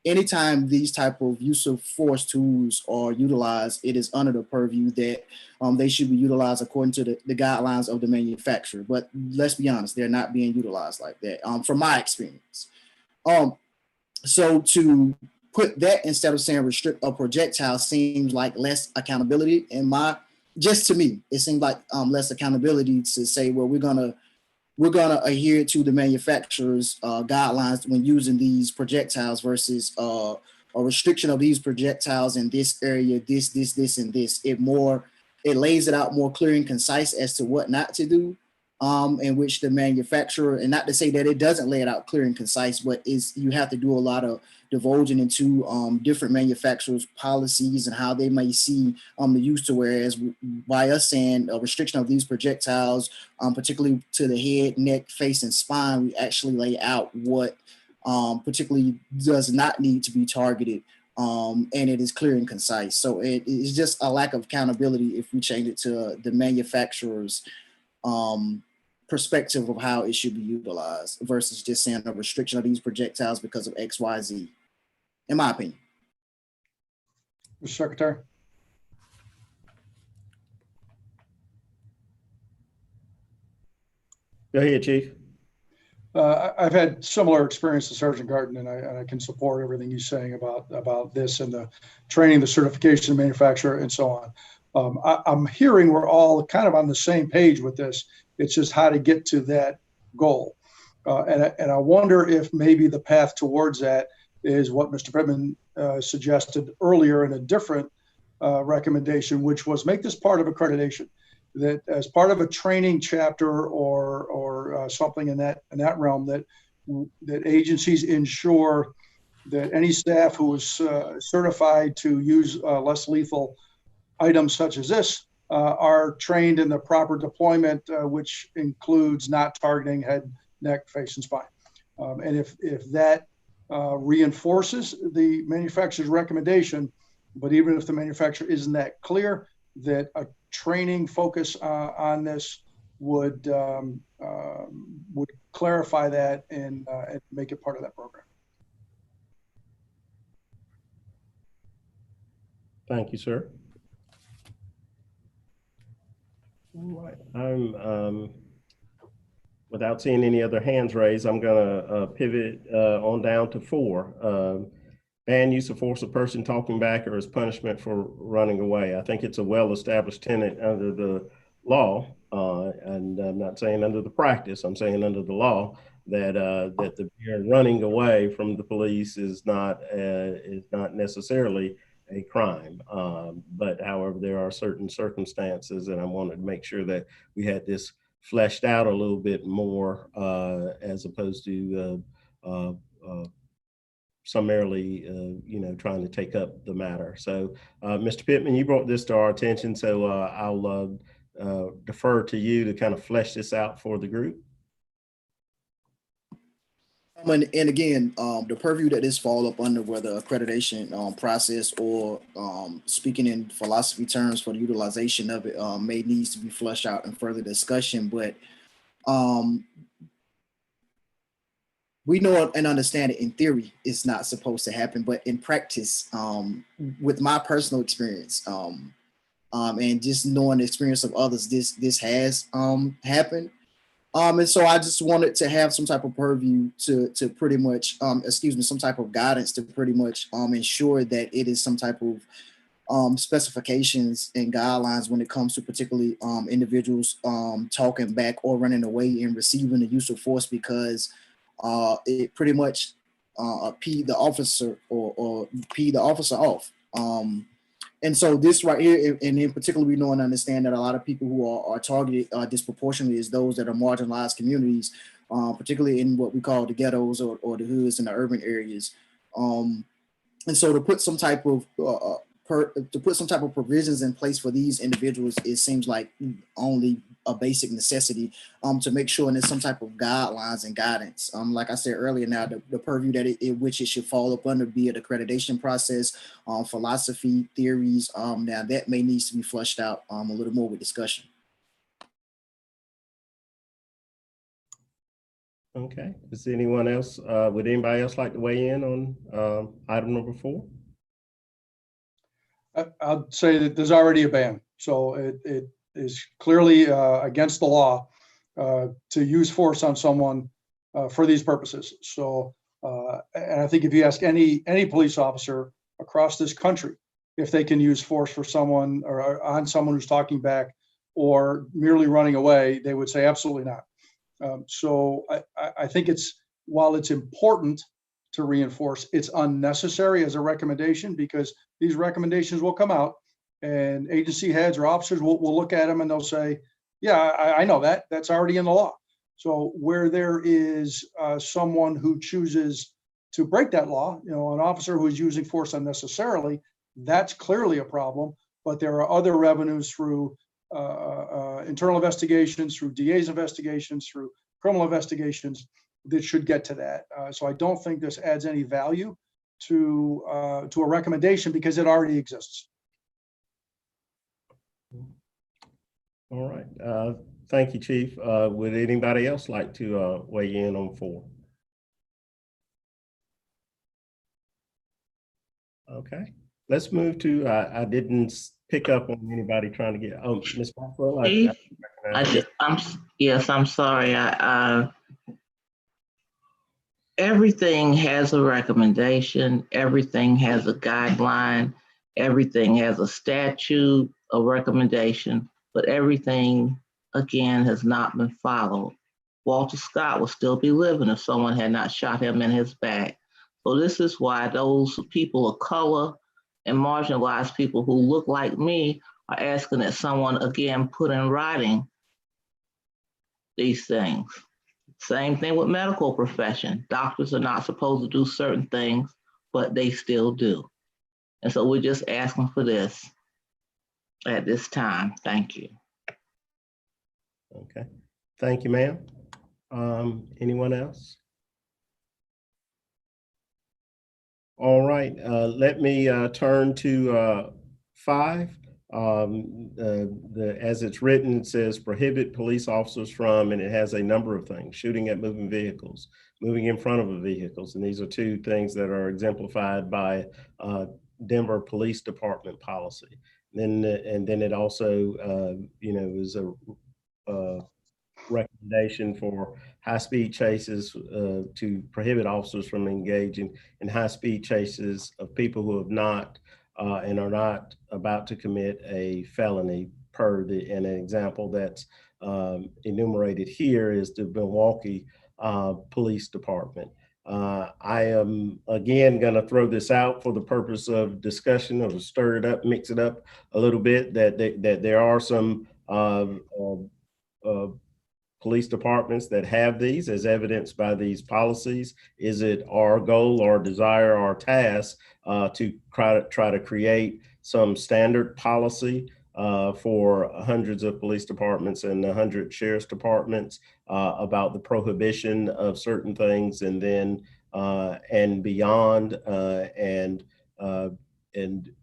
anytime these type of use of force tools are utilized, it is under the purview that they should be utilized according to the guidelines of the manufacturer. But let's be honest, they're not being utilized like that from my experience. So to put that instead of saying restrict a projectile seems like less accountability. Just to me, it seems like less accountability to say, well, we're gonna adhere to the manufacturer's guidelines when using these projectiles versus a restriction of these projectiles in this area, this, and this. It lays it out more clear and concise as to what not to do, in which the manufacturer, and not to say that it doesn't lay it out clear and concise, but you have to do a lot of divulging into different manufacturers' policies and how they may see the use to, whereas by us saying a restriction of these projectiles, particularly to the head, neck, face, and spine, we actually lay out what particularly does not need to be targeted, and it is clear and concise. So it is just a lack of accountability if we change it to the manufacturer's perspective of how it should be utilized versus just saying a restriction of these projectiles because of X, Y, Z, in my opinion. Mr. Secretary. Go ahead, Chief. I've had similar experience to Sergeant Garten, and I can support everything he's saying about this and the training, the certification of manufacturer, and so on. I'm hearing we're all kind of on the same page with this. It's just how to get to that goal. And I wonder if maybe the path towards that is what Mr. Pittman suggested earlier in a different recommendation, which was make this part of accreditation. That as part of a training chapter or something in that realm, that agencies ensure that any staff who is certified to use less lethal items such as this are trained in the proper deployment, which includes not targeting head, neck, face, and spine. And if that reinforces the manufacturer's recommendation, but even if the manufacturer isn't that clear, that a training focus on this would clarify that and make it part of that program. Thank you, sir. All right. I'm without seeing any other hands raised, I'm gonna pivot on down to 4. Ban use of force of person talking back or as punishment for running away. I think it's a well-established tenet under the law, and I'm not saying under the practice, I'm saying under the law, that the running away from the police is not necessarily a crime. But however, there are certain circumstances, and I wanted to make sure that we had this fleshed out a little bit more as opposed to summarily, trying to take up the matter. So, Mr. Pittman, you brought this to our attention, so I'll defer to you to kind of flesh this out for the group. And again, the purview that this fall up under, whether accreditation process or speaking in philosophy terms for the utilization of it, may needs to be fleshed out in further discussion. But we know and understand it in theory it's not supposed to happen, but in practice, with my personal experience and just knowing the experience of others, this has happened. And so I just wanted to have some type of purview to pretty much, some type of guidance to pretty much ensure that it is some type of specifications and guidelines when it comes to particularly individuals talking back or running away and receiving the use of force, because it pretty much peed the officer or peed the officer off. And so this right here, and in particular, we know and understand that a lot of people who are targeted disproportionately is those that are marginalized communities, particularly in what we call the ghettos or the hoods in the urban areas. And so to put some type of provisions in place for these individuals, it seems like only a basic necessity to make sure there's some type of guidelines and guidance. Like I said earlier, now the purview that which it should fall up under, be it accreditation process, philosophy, theories. Now that may needs to be flushed out a little more with discussion. Okay. Does anyone else? Would anybody else like to weigh in on item number 4? I'd say that there's already a ban, so it is clearly against the law to use force on someone for these purposes. So And I think if you ask any police officer across this country if they can use force for someone or on someone who's talking back or merely running away, they would say absolutely not. So I think while it's important to reinforce, it's unnecessary as a recommendation, because these recommendations will come out and agency heads or officers will look at them and they'll say, yeah, I know that's already in the law. So where there is someone who chooses to break that law, an officer who is using force unnecessarily, that's clearly a problem. But there are other revenues through internal investigations, through DA's investigations, through criminal investigations that should get to that. So I don't think this adds any value to a recommendation because it already exists. All right. Thank you, Chief. Would anybody else like to weigh in on 4? Okay. Let's move to, I didn't pick up on anybody trying to get, Ms. Maxwell. I'm sorry. Everything has a recommendation. Everything has a guideline. Everything has a statute, a recommendation, but everything, again, has not been followed. Walter Scott would still be living if someone had not shot him in his back. So this is why those people of color and marginalized people who look like me are asking that someone, again, put in writing these things. Same thing with medical profession. Doctors are not supposed to do certain things, but they still do. And so we're just asking for this at this time. Thank you. Okay. Thank you, ma'am. Anyone else? All right. Let me turn to 5. As it's written, it says prohibit police officers from, and it has a number of things: shooting at moving vehicles, moving in front of vehicles. And these are 2 things that are exemplified by Denver Police Department policy. And then it also, is a recommendation for high-speed chases to prohibit officers from engaging in high-speed chases of people who have not and are not about to commit a felony per an example that's enumerated here is the Milwaukee Police Department. I am again going to throw this out for the purpose of discussion, or to stir it up, mix it up a little bit, that there are some police departments that have these, as evidenced by these policies. Is it our goal or desire or task to try to create some standard policy for hundreds of police departments and 100 sheriff's departments about the prohibition of certain things, and then and beyond, and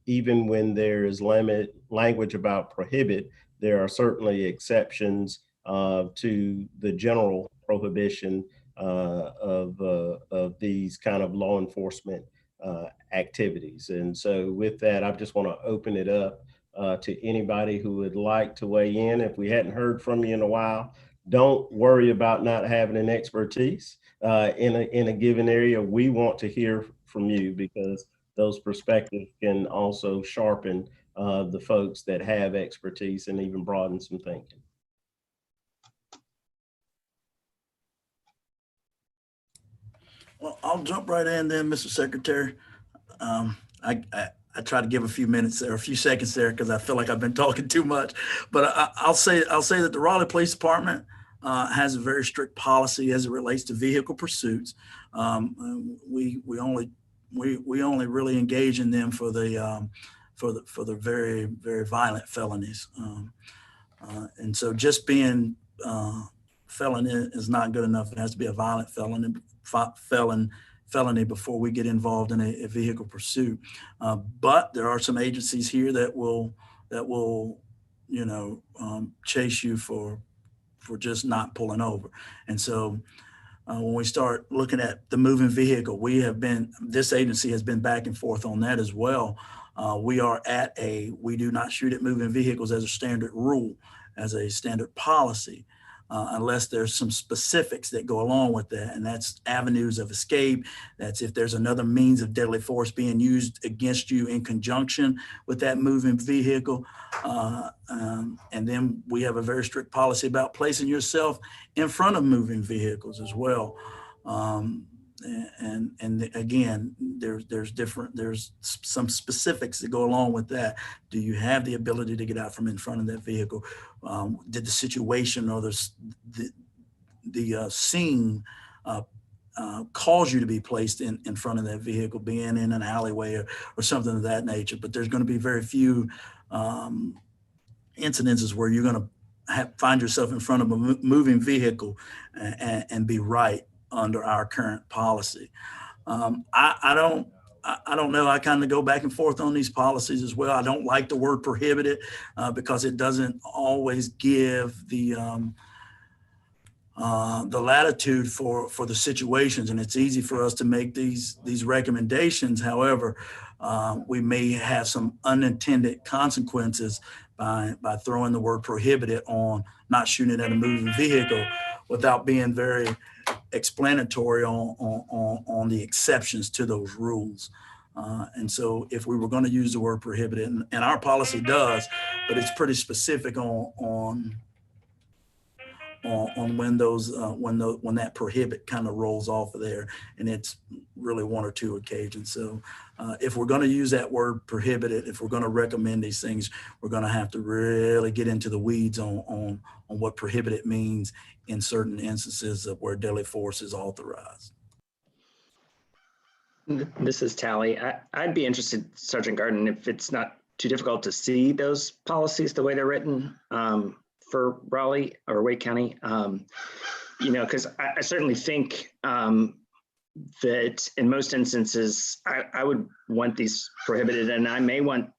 even when there is language about prohibit, there are certainly exceptions to the general prohibition of these kind of law enforcement activities. And so with that, I just want to open it up to anybody who would like to weigh in. If we hadn't heard from you in a while, don't worry about not having an expertise in a given area. We want to hear from you, because those perspectives can also sharpen the folks that have expertise and even broaden some thinking. Well, I'll jump right in then, Mr. Secretary. I try to give a few minutes there, a few seconds there, because I feel like I've been talking too much. But I'll say that the Raleigh Police Department has a very strict policy as it relates to vehicle pursuits. We only really engage in them for the very, very violent felonies. And so just being felon is not good enough. It has to be a violent felony before we get involved in a vehicle pursuit. But there are some agencies here that will chase you for just not pulling over. And so when we start looking at the moving vehicle, this agency has been back and forth on that as well. We do not shoot at moving vehicles as a standard rule, as a standard policy. unless there's some specifics that go along with that. And that's avenues of escape. That's if there's another means of deadly force being used against you in conjunction with that moving vehicle. And then we have a very strict policy about placing yourself in front of moving vehicles as well. And again, there's some specifics that go along with that. Do you have the ability to get out from in front of that vehicle? Did the situation or the scene cause you to be placed in front of that vehicle, being in an alleyway or something of that nature? But there's going to be very few incidences where you're going to find yourself in front of a moving vehicle and be right under our current policy. I don't know. I kind of go back and forth on these policies as well. I don't like the word prohibited because it doesn't always give the latitude for the situations, and it's easy for us to make these recommendations. However, we may have some unintended consequences by throwing the word prohibited on not shooting at a moving vehicle without being very explanatory on the exceptions to those rules. And so if we were going to use the word prohibited, and our policy does, but it's pretty specific on when those when that prohibit kind of rolls off of there, and it's really one or two occasions. So if we're going to use that word prohibited, if we're going to recommend these things, we're going to have to really get into the weeds on what prohibited means in certain instances of where deadly force is authorized. This is Tally. I'd be interested, Sergeant Garden, if it's not too difficult to see those policies the way they're written for Raleigh or Wake County, because I certainly think that in most instances, I would want these prohibited, and I may want,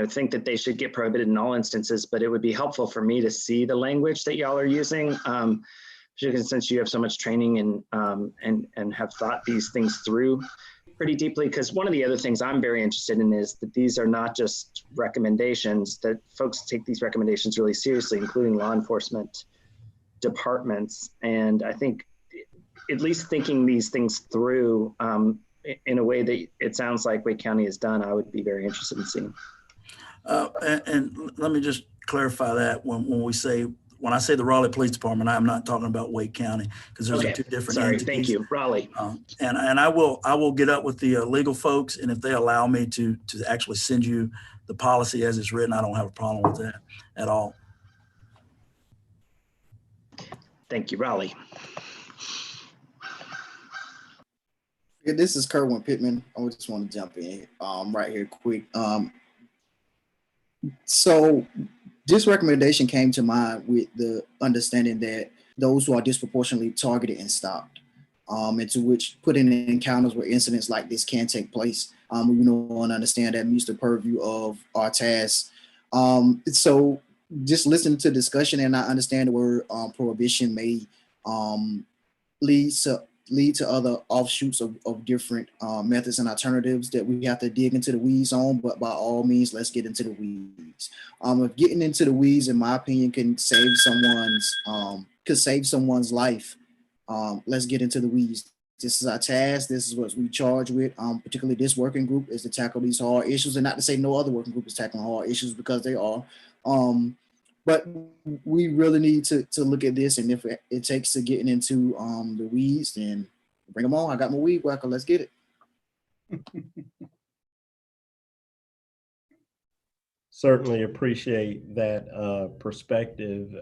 think that they should get prohibited in all instances, but it would be helpful for me to see the language that y'all are using, since you have so much training and have thought these things through pretty deeply. Because one of the other things I'm very interested in is that these are not just recommendations, that folks take these recommendations really seriously, including law enforcement departments. And I think at least thinking these things through in a way that it sounds like Wake County has done, I would be very interested in seeing. And let me just clarify that when I say the Raleigh Police Department, I'm not talking about Wake County, because those are two different entities. Thank you, Raleigh. And I will get up with the legal folks, and if they allow me to actually send you the policy as it's written, I don't have a problem with that at all. Thank you, Raleigh. Yeah, this is Kerwin Pittman. I just want to jump in right here quick. So this recommendation came to mind with the understanding that those who are disproportionately targeted and stopped, and to which putting in encounters where incidents like this can take place, we know and understand that meets the purview of our tasks. So just listening to discussion, and I understand the word prohibition may lead to other offshoots of different methods and alternatives that we have to dig into the weeds on, but by all means, let's get into the weeds. If getting into the weeds, in my opinion, can save someone's life, let's get into the weeds. This is our task. This is what we charge with. Particularly this working group is to tackle these hard issues, and not to say no other working group is tackling hard issues, because they are. But we really need to look at this, and if it takes to getting into the weeds, then bring them on. I got my weed whacker. Let's get it. Certainly appreciate that perspective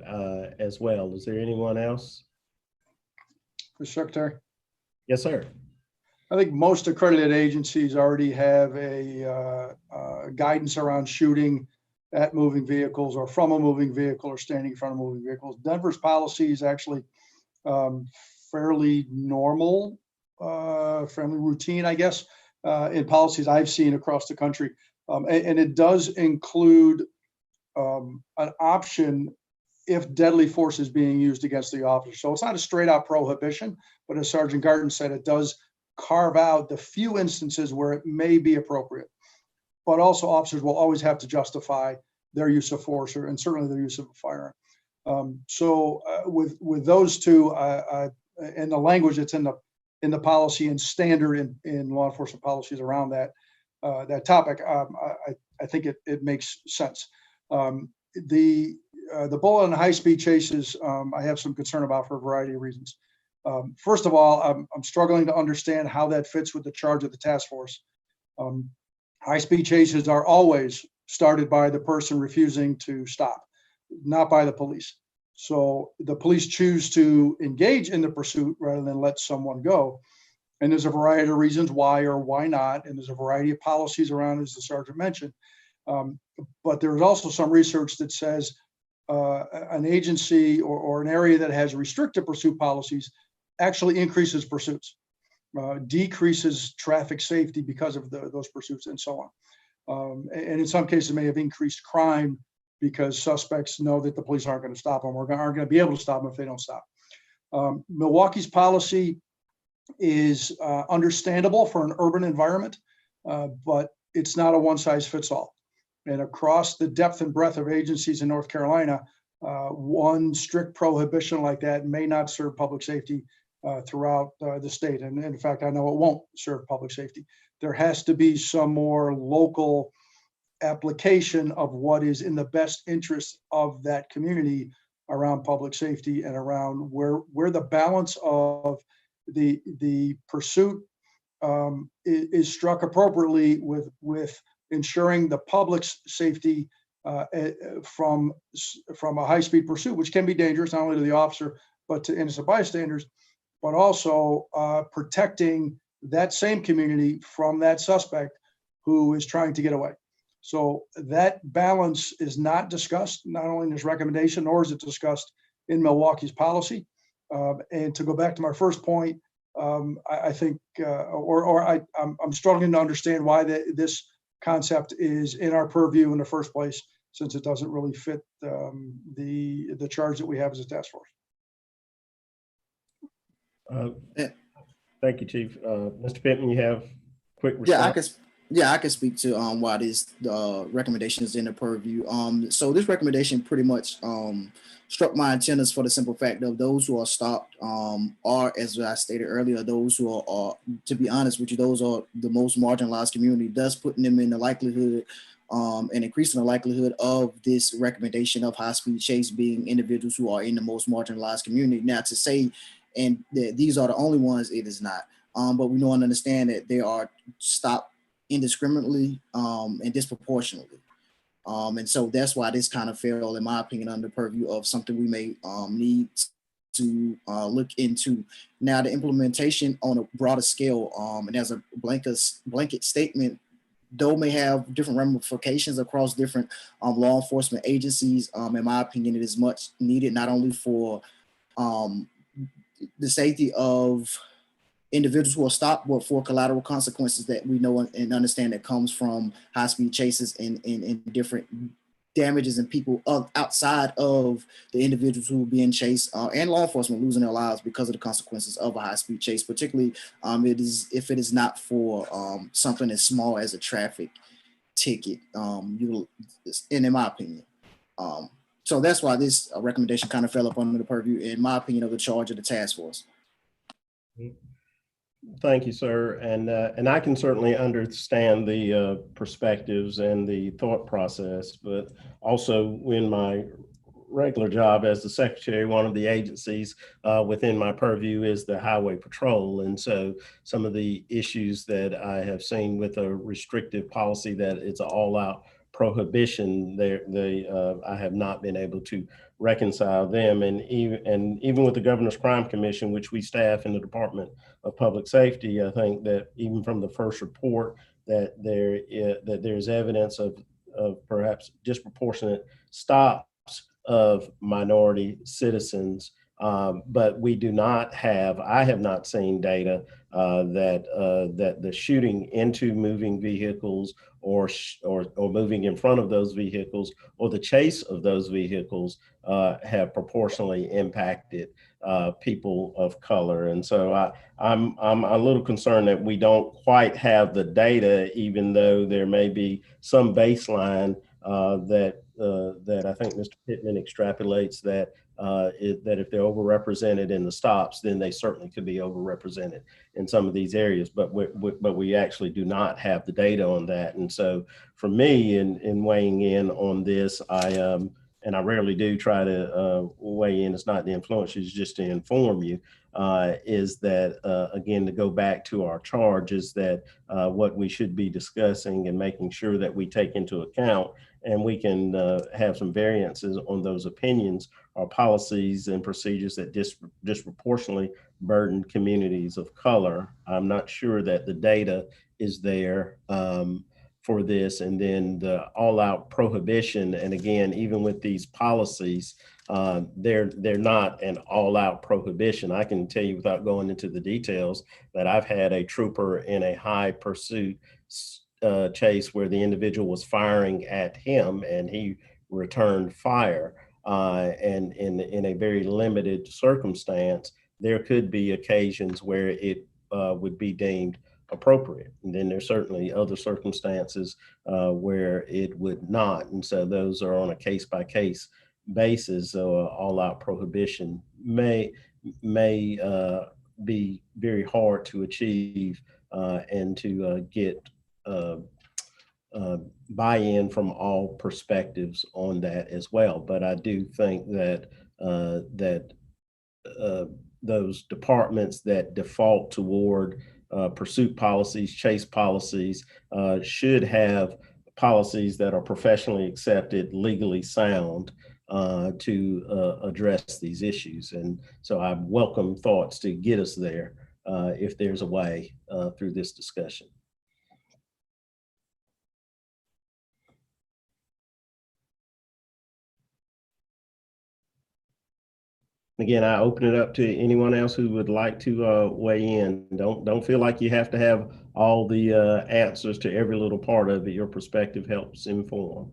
as well. Is there anyone else? Mr. Secretary? Yes, sir. I think most accredited agencies already have a guidance around shooting at moving vehicles or from a moving vehicle or standing in front of moving vehicles. Denver's policy is actually fairly normal, fairly routine, I guess, in policies I've seen across the country. And it does include an option if deadly force is being used against the officer. So it's not a straight out prohibition, but as Sergeant Garten said, it does carve out the few instances where it may be appropriate. But also officers will always have to justify their use of force, and certainly their use of a firearm. With those two, and the language that's in the policy and standard in law enforcement policies around that topic, I think it makes sense. The bullet and high-speed chases, I have some concern about for a variety of reasons. First of all, I'm struggling to understand how that fits with the charge of the task force. High-speed chases are always started by the person refusing to stop, not by the police. So the police choose to engage in the pursuit rather than let someone go. And there's a variety of reasons why or why not. And there's a variety of policies around, as the sergeant mentioned. But there's also some research that says an agency or an area that has restricted pursuit policies actually increases pursuits, decreases traffic safety because of those pursuits and so on. And in some cases may have increased crime because suspects know that the police aren't going to stop them or aren't going to be able to stop them if they don't stop. Milwaukee's policy is understandable for an urban environment, but it's not a one-size-fits-all. And across the depth and breadth of agencies in North Carolina, one strict prohibition like that may not serve public safety throughout the state. And in fact, I know it won't serve public safety. There has to be some more local application of what is in the best interest of that community around public safety and around where the balance of the pursuit is struck appropriately with ensuring the public's safety from a high-speed pursuit, which can be dangerous not only to the officer but to innocent bystanders, but also protecting that same community from that suspect who is trying to get away. So that balance is not discussed, not only in this recommendation, nor is it discussed in Milwaukee's policy. And to go back to my first point, I think, I'm struggling to understand why this concept is in our purview in the first place, since it doesn't really fit the charge that we have as a task force. Thank you, Chief. Mr. Pittman, you have quick response? I can speak to why this recommendation is in the purview. So this recommendation pretty much struck my antennas for the simple fact of those who are stopped are, as I stated earlier, those who are, to be honest with you, those are the most marginalized community, thus putting them in the likelihood and increasing the likelihood of this recommendation of high-speed chase being individuals who are in the most marginalized community. Now, to say and these are the only ones, it is not. But we know and understand that they are stopped indiscriminately and disproportionately. And so that's why this kind of fell, in my opinion, under purview of something we may need to look into. Now, the implementation on a broader scale, and as a blanket statement, though may have different ramifications across different law enforcement agencies, in my opinion, it is much needed, not only for the safety of individuals who are stopped, but for collateral consequences that we know and understand that comes from high-speed chases and different damages and people outside of the individuals who are being chased and law enforcement losing their lives because of the consequences of a high-speed chase, particularly if it is not for something as small as a traffic ticket, in my opinion. So that's why this recommendation kind of fell up under the purview, in my opinion, of the charge of the task force. Thank you, sir. And I can certainly understand the perspectives and the thought process, but also in my regular job as the secretary, one of the agencies within my purview is the Highway Patrol. And so some of the issues that I have seen with a restrictive policy that it's an all-out prohibition, I have not been able to reconcile them. And even with the Governor's Crime Commission, which we staff in the Department of Public Safety, I think that even from the first report that there's evidence of perhaps disproportionate stops of minority citizens, but we do not have, I have not seen data that the shooting into moving vehicles or moving in front of those vehicles or the chase of those vehicles have proportionally impacted people of color. And so I'm a little concerned that we don't quite have the data, even though there may be some baseline that I think Mr. Pittman extrapolates that that if they're overrepresented in the stops, then they certainly could be overrepresented in some of these areas. But we actually do not have the data on that. And so for me, in weighing in on this, and I rarely do try to weigh in. It's not the influence, it's just to inform you. Is that, again, to go back to our charge, is that what we should be discussing and making sure that we take into account, and we can have some variances on those opinions, are policies and procedures that disproportionately burden communities of color. I'm not sure that the data is there for this, and then the all-out prohibition. And again, even with these policies, they're not an all-out prohibition. I can tell you without going into the details that I've had a trooper in a high pursuit chase where the individual was firing at him and he returned fire. And in a very limited circumstance, there could be occasions where it would be deemed appropriate. And then there's certainly other circumstances where it would not. And so those are on a case-by-case basis. So all-out prohibition may be very hard to achieve and to get buy-in from all perspectives on that as well. But I do think that those departments that default toward pursuit policies, chase policies, should have policies that are professionally accepted, legally sound, to address these issues. And so I welcome thoughts to get us there if there's a way through this discussion. Again, I open it up to anyone else who would like to weigh in. Don't feel like you have to have all the answers to every little part of it. Your perspective helps inform.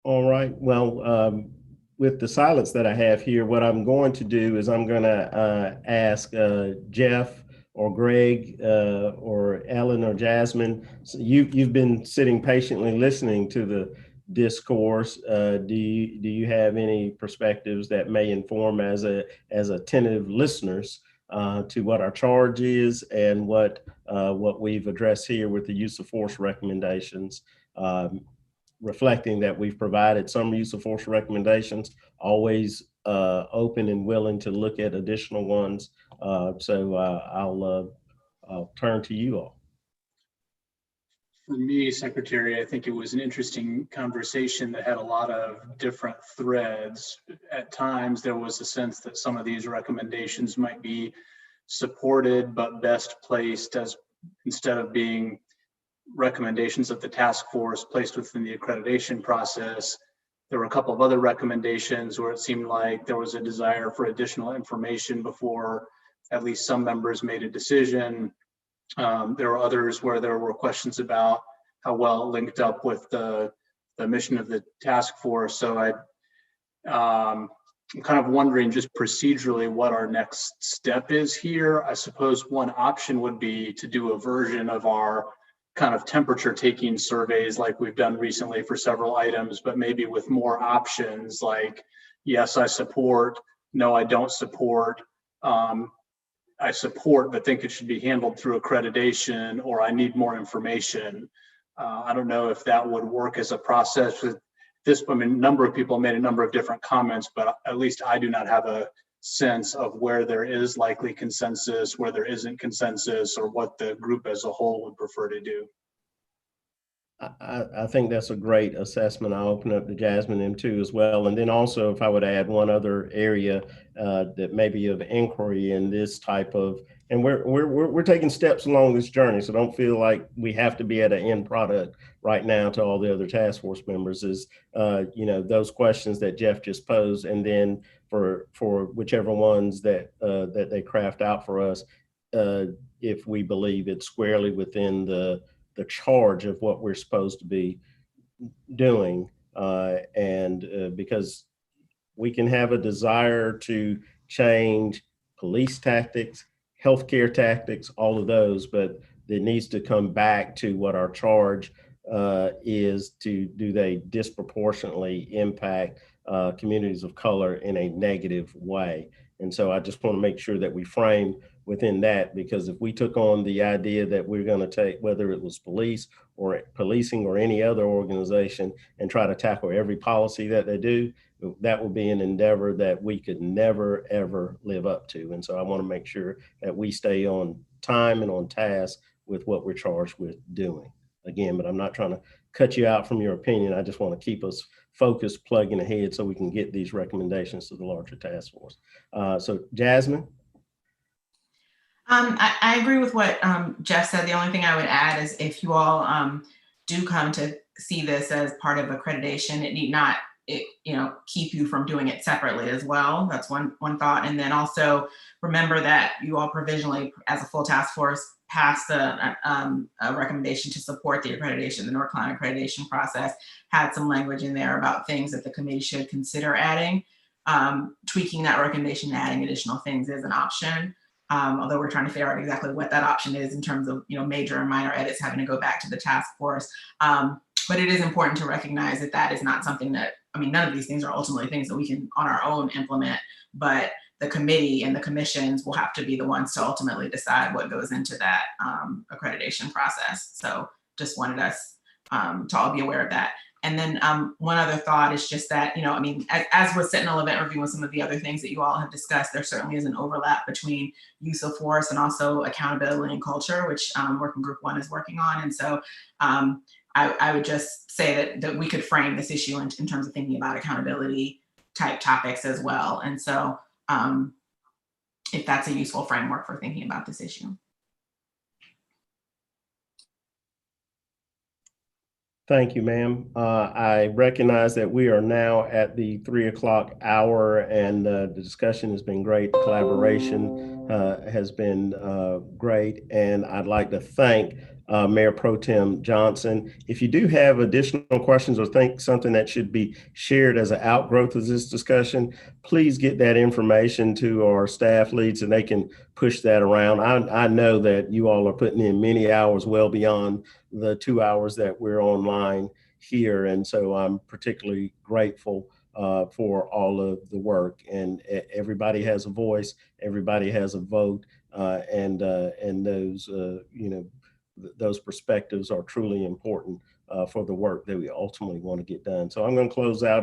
All right. Well, with the silence that I have here, what I'm going to do is I'm going to ask Jeff or Greg or Ellen or Jasmine. So you've been sitting patiently listening to the discourse. Do you have any perspectives that may inform as attentive listeners to what our charge is and what we've addressed here with the use of force recommendations? Reflecting that we've provided some use of force recommendations, always open and willing to look at additional ones. So I'll turn to you all. For me, Secretary, I think it was an interesting conversation that had a lot of different threads. At times, there was a sense that some of these recommendations might be supported, but best placed as, instead of being recommendations of the task force, placed within the accreditation process. There were a couple of other recommendations where it seemed like there was a desire for additional information before at least some members made a decision. There were others where there were questions about how well it linked up with the mission of the task force. So I'm kind of wondering just procedurally what our next step is here. I suppose one option would be to do a version of our kind of temperature taking surveys like we've done recently for several items, but maybe with more options like, yes, I support, no, I don't support, I support, but think it should be handled through accreditation, or I need more information. I don't know if that would work as a process. With this, I mean, a number of people made a number of different comments, but at least I do not have a sense of where there is likely consensus, where there isn't consensus, or what the group as a whole would prefer to do. I think that's a great assessment. I'll open up to Jasmine and too as well. And then also, if I would add one other area that may be of inquiry in this type of, and we're taking steps along this journey, so don't feel like we have to be at an end product right now to all the other task force members, is those questions that Jeff just posed, and then for whichever ones that they craft out for us, if we believe it's squarely within the charge of what we're supposed to be doing, and because we can have a desire to change, police tactics, healthcare tactics, all of those, but it needs to come back to what our charge is to do they disproportionately impact communities of color in a negative way. And so I just want to make sure that we frame within that, because if we took on the idea that we're going to take, whether it was police or policing or any other organization, and try to tackle every policy that they do, that would be an endeavor that we could never, ever live up to. And so I want to make sure that we stay on time and on task with what we're charged with doing. Again, but I'm not trying to cut you out from your opinion. I just want to keep us focused, plugging ahead so we can get these recommendations to the larger task force. So Jasmine? I agree with what Jeff said. The only thing I would add is if you all do come to see this as part of accreditation, it need not keep you from doing it separately as well. That's one thought. And then also remember that you all provisionally, as a full task force, passed a recommendation to support the accreditation. The North Carolina accreditation process had some language in there about things that the committee should consider adding. Tweaking that recommendation, adding additional things is an option. Although we're trying to figure out exactly what that option is in terms of major and minor edits having to go back to the task force. But it is important to recognize that that is not something that, none of these things are ultimately things that we can on our own implement, but the committee and the commissions will have to be the ones to ultimately decide what goes into that accreditation process. So just wanted us to all be aware of that. And then one other thought is just that, as with Sentinel event review and some of the other things that you all have discussed, there certainly is an overlap between use of force and also accountability and culture, which Working Group 1 is working on. And so I would just say that we could frame this issue in terms of thinking about accountability type topics as well. And so if that's a useful framework for thinking about this issue. Thank you, ma'am. I recognize that we are now at the 3 o'clock hour, and the discussion has been great. The collaboration has been great, and I'd like to thank Mayor Pro Tem Johnson. If you do have additional questions or think something that should be shared as an outgrowth of this discussion, please get that information to our staff leads and they can push that around. I know that you all are putting in many hours well beyond the 2 hours that we're online here. And so I'm particularly grateful for all of the work, and everybody has a voice, everybody has a vote, and those, those perspectives are truly important for the work that we ultimately want to get done. So I'm going to close out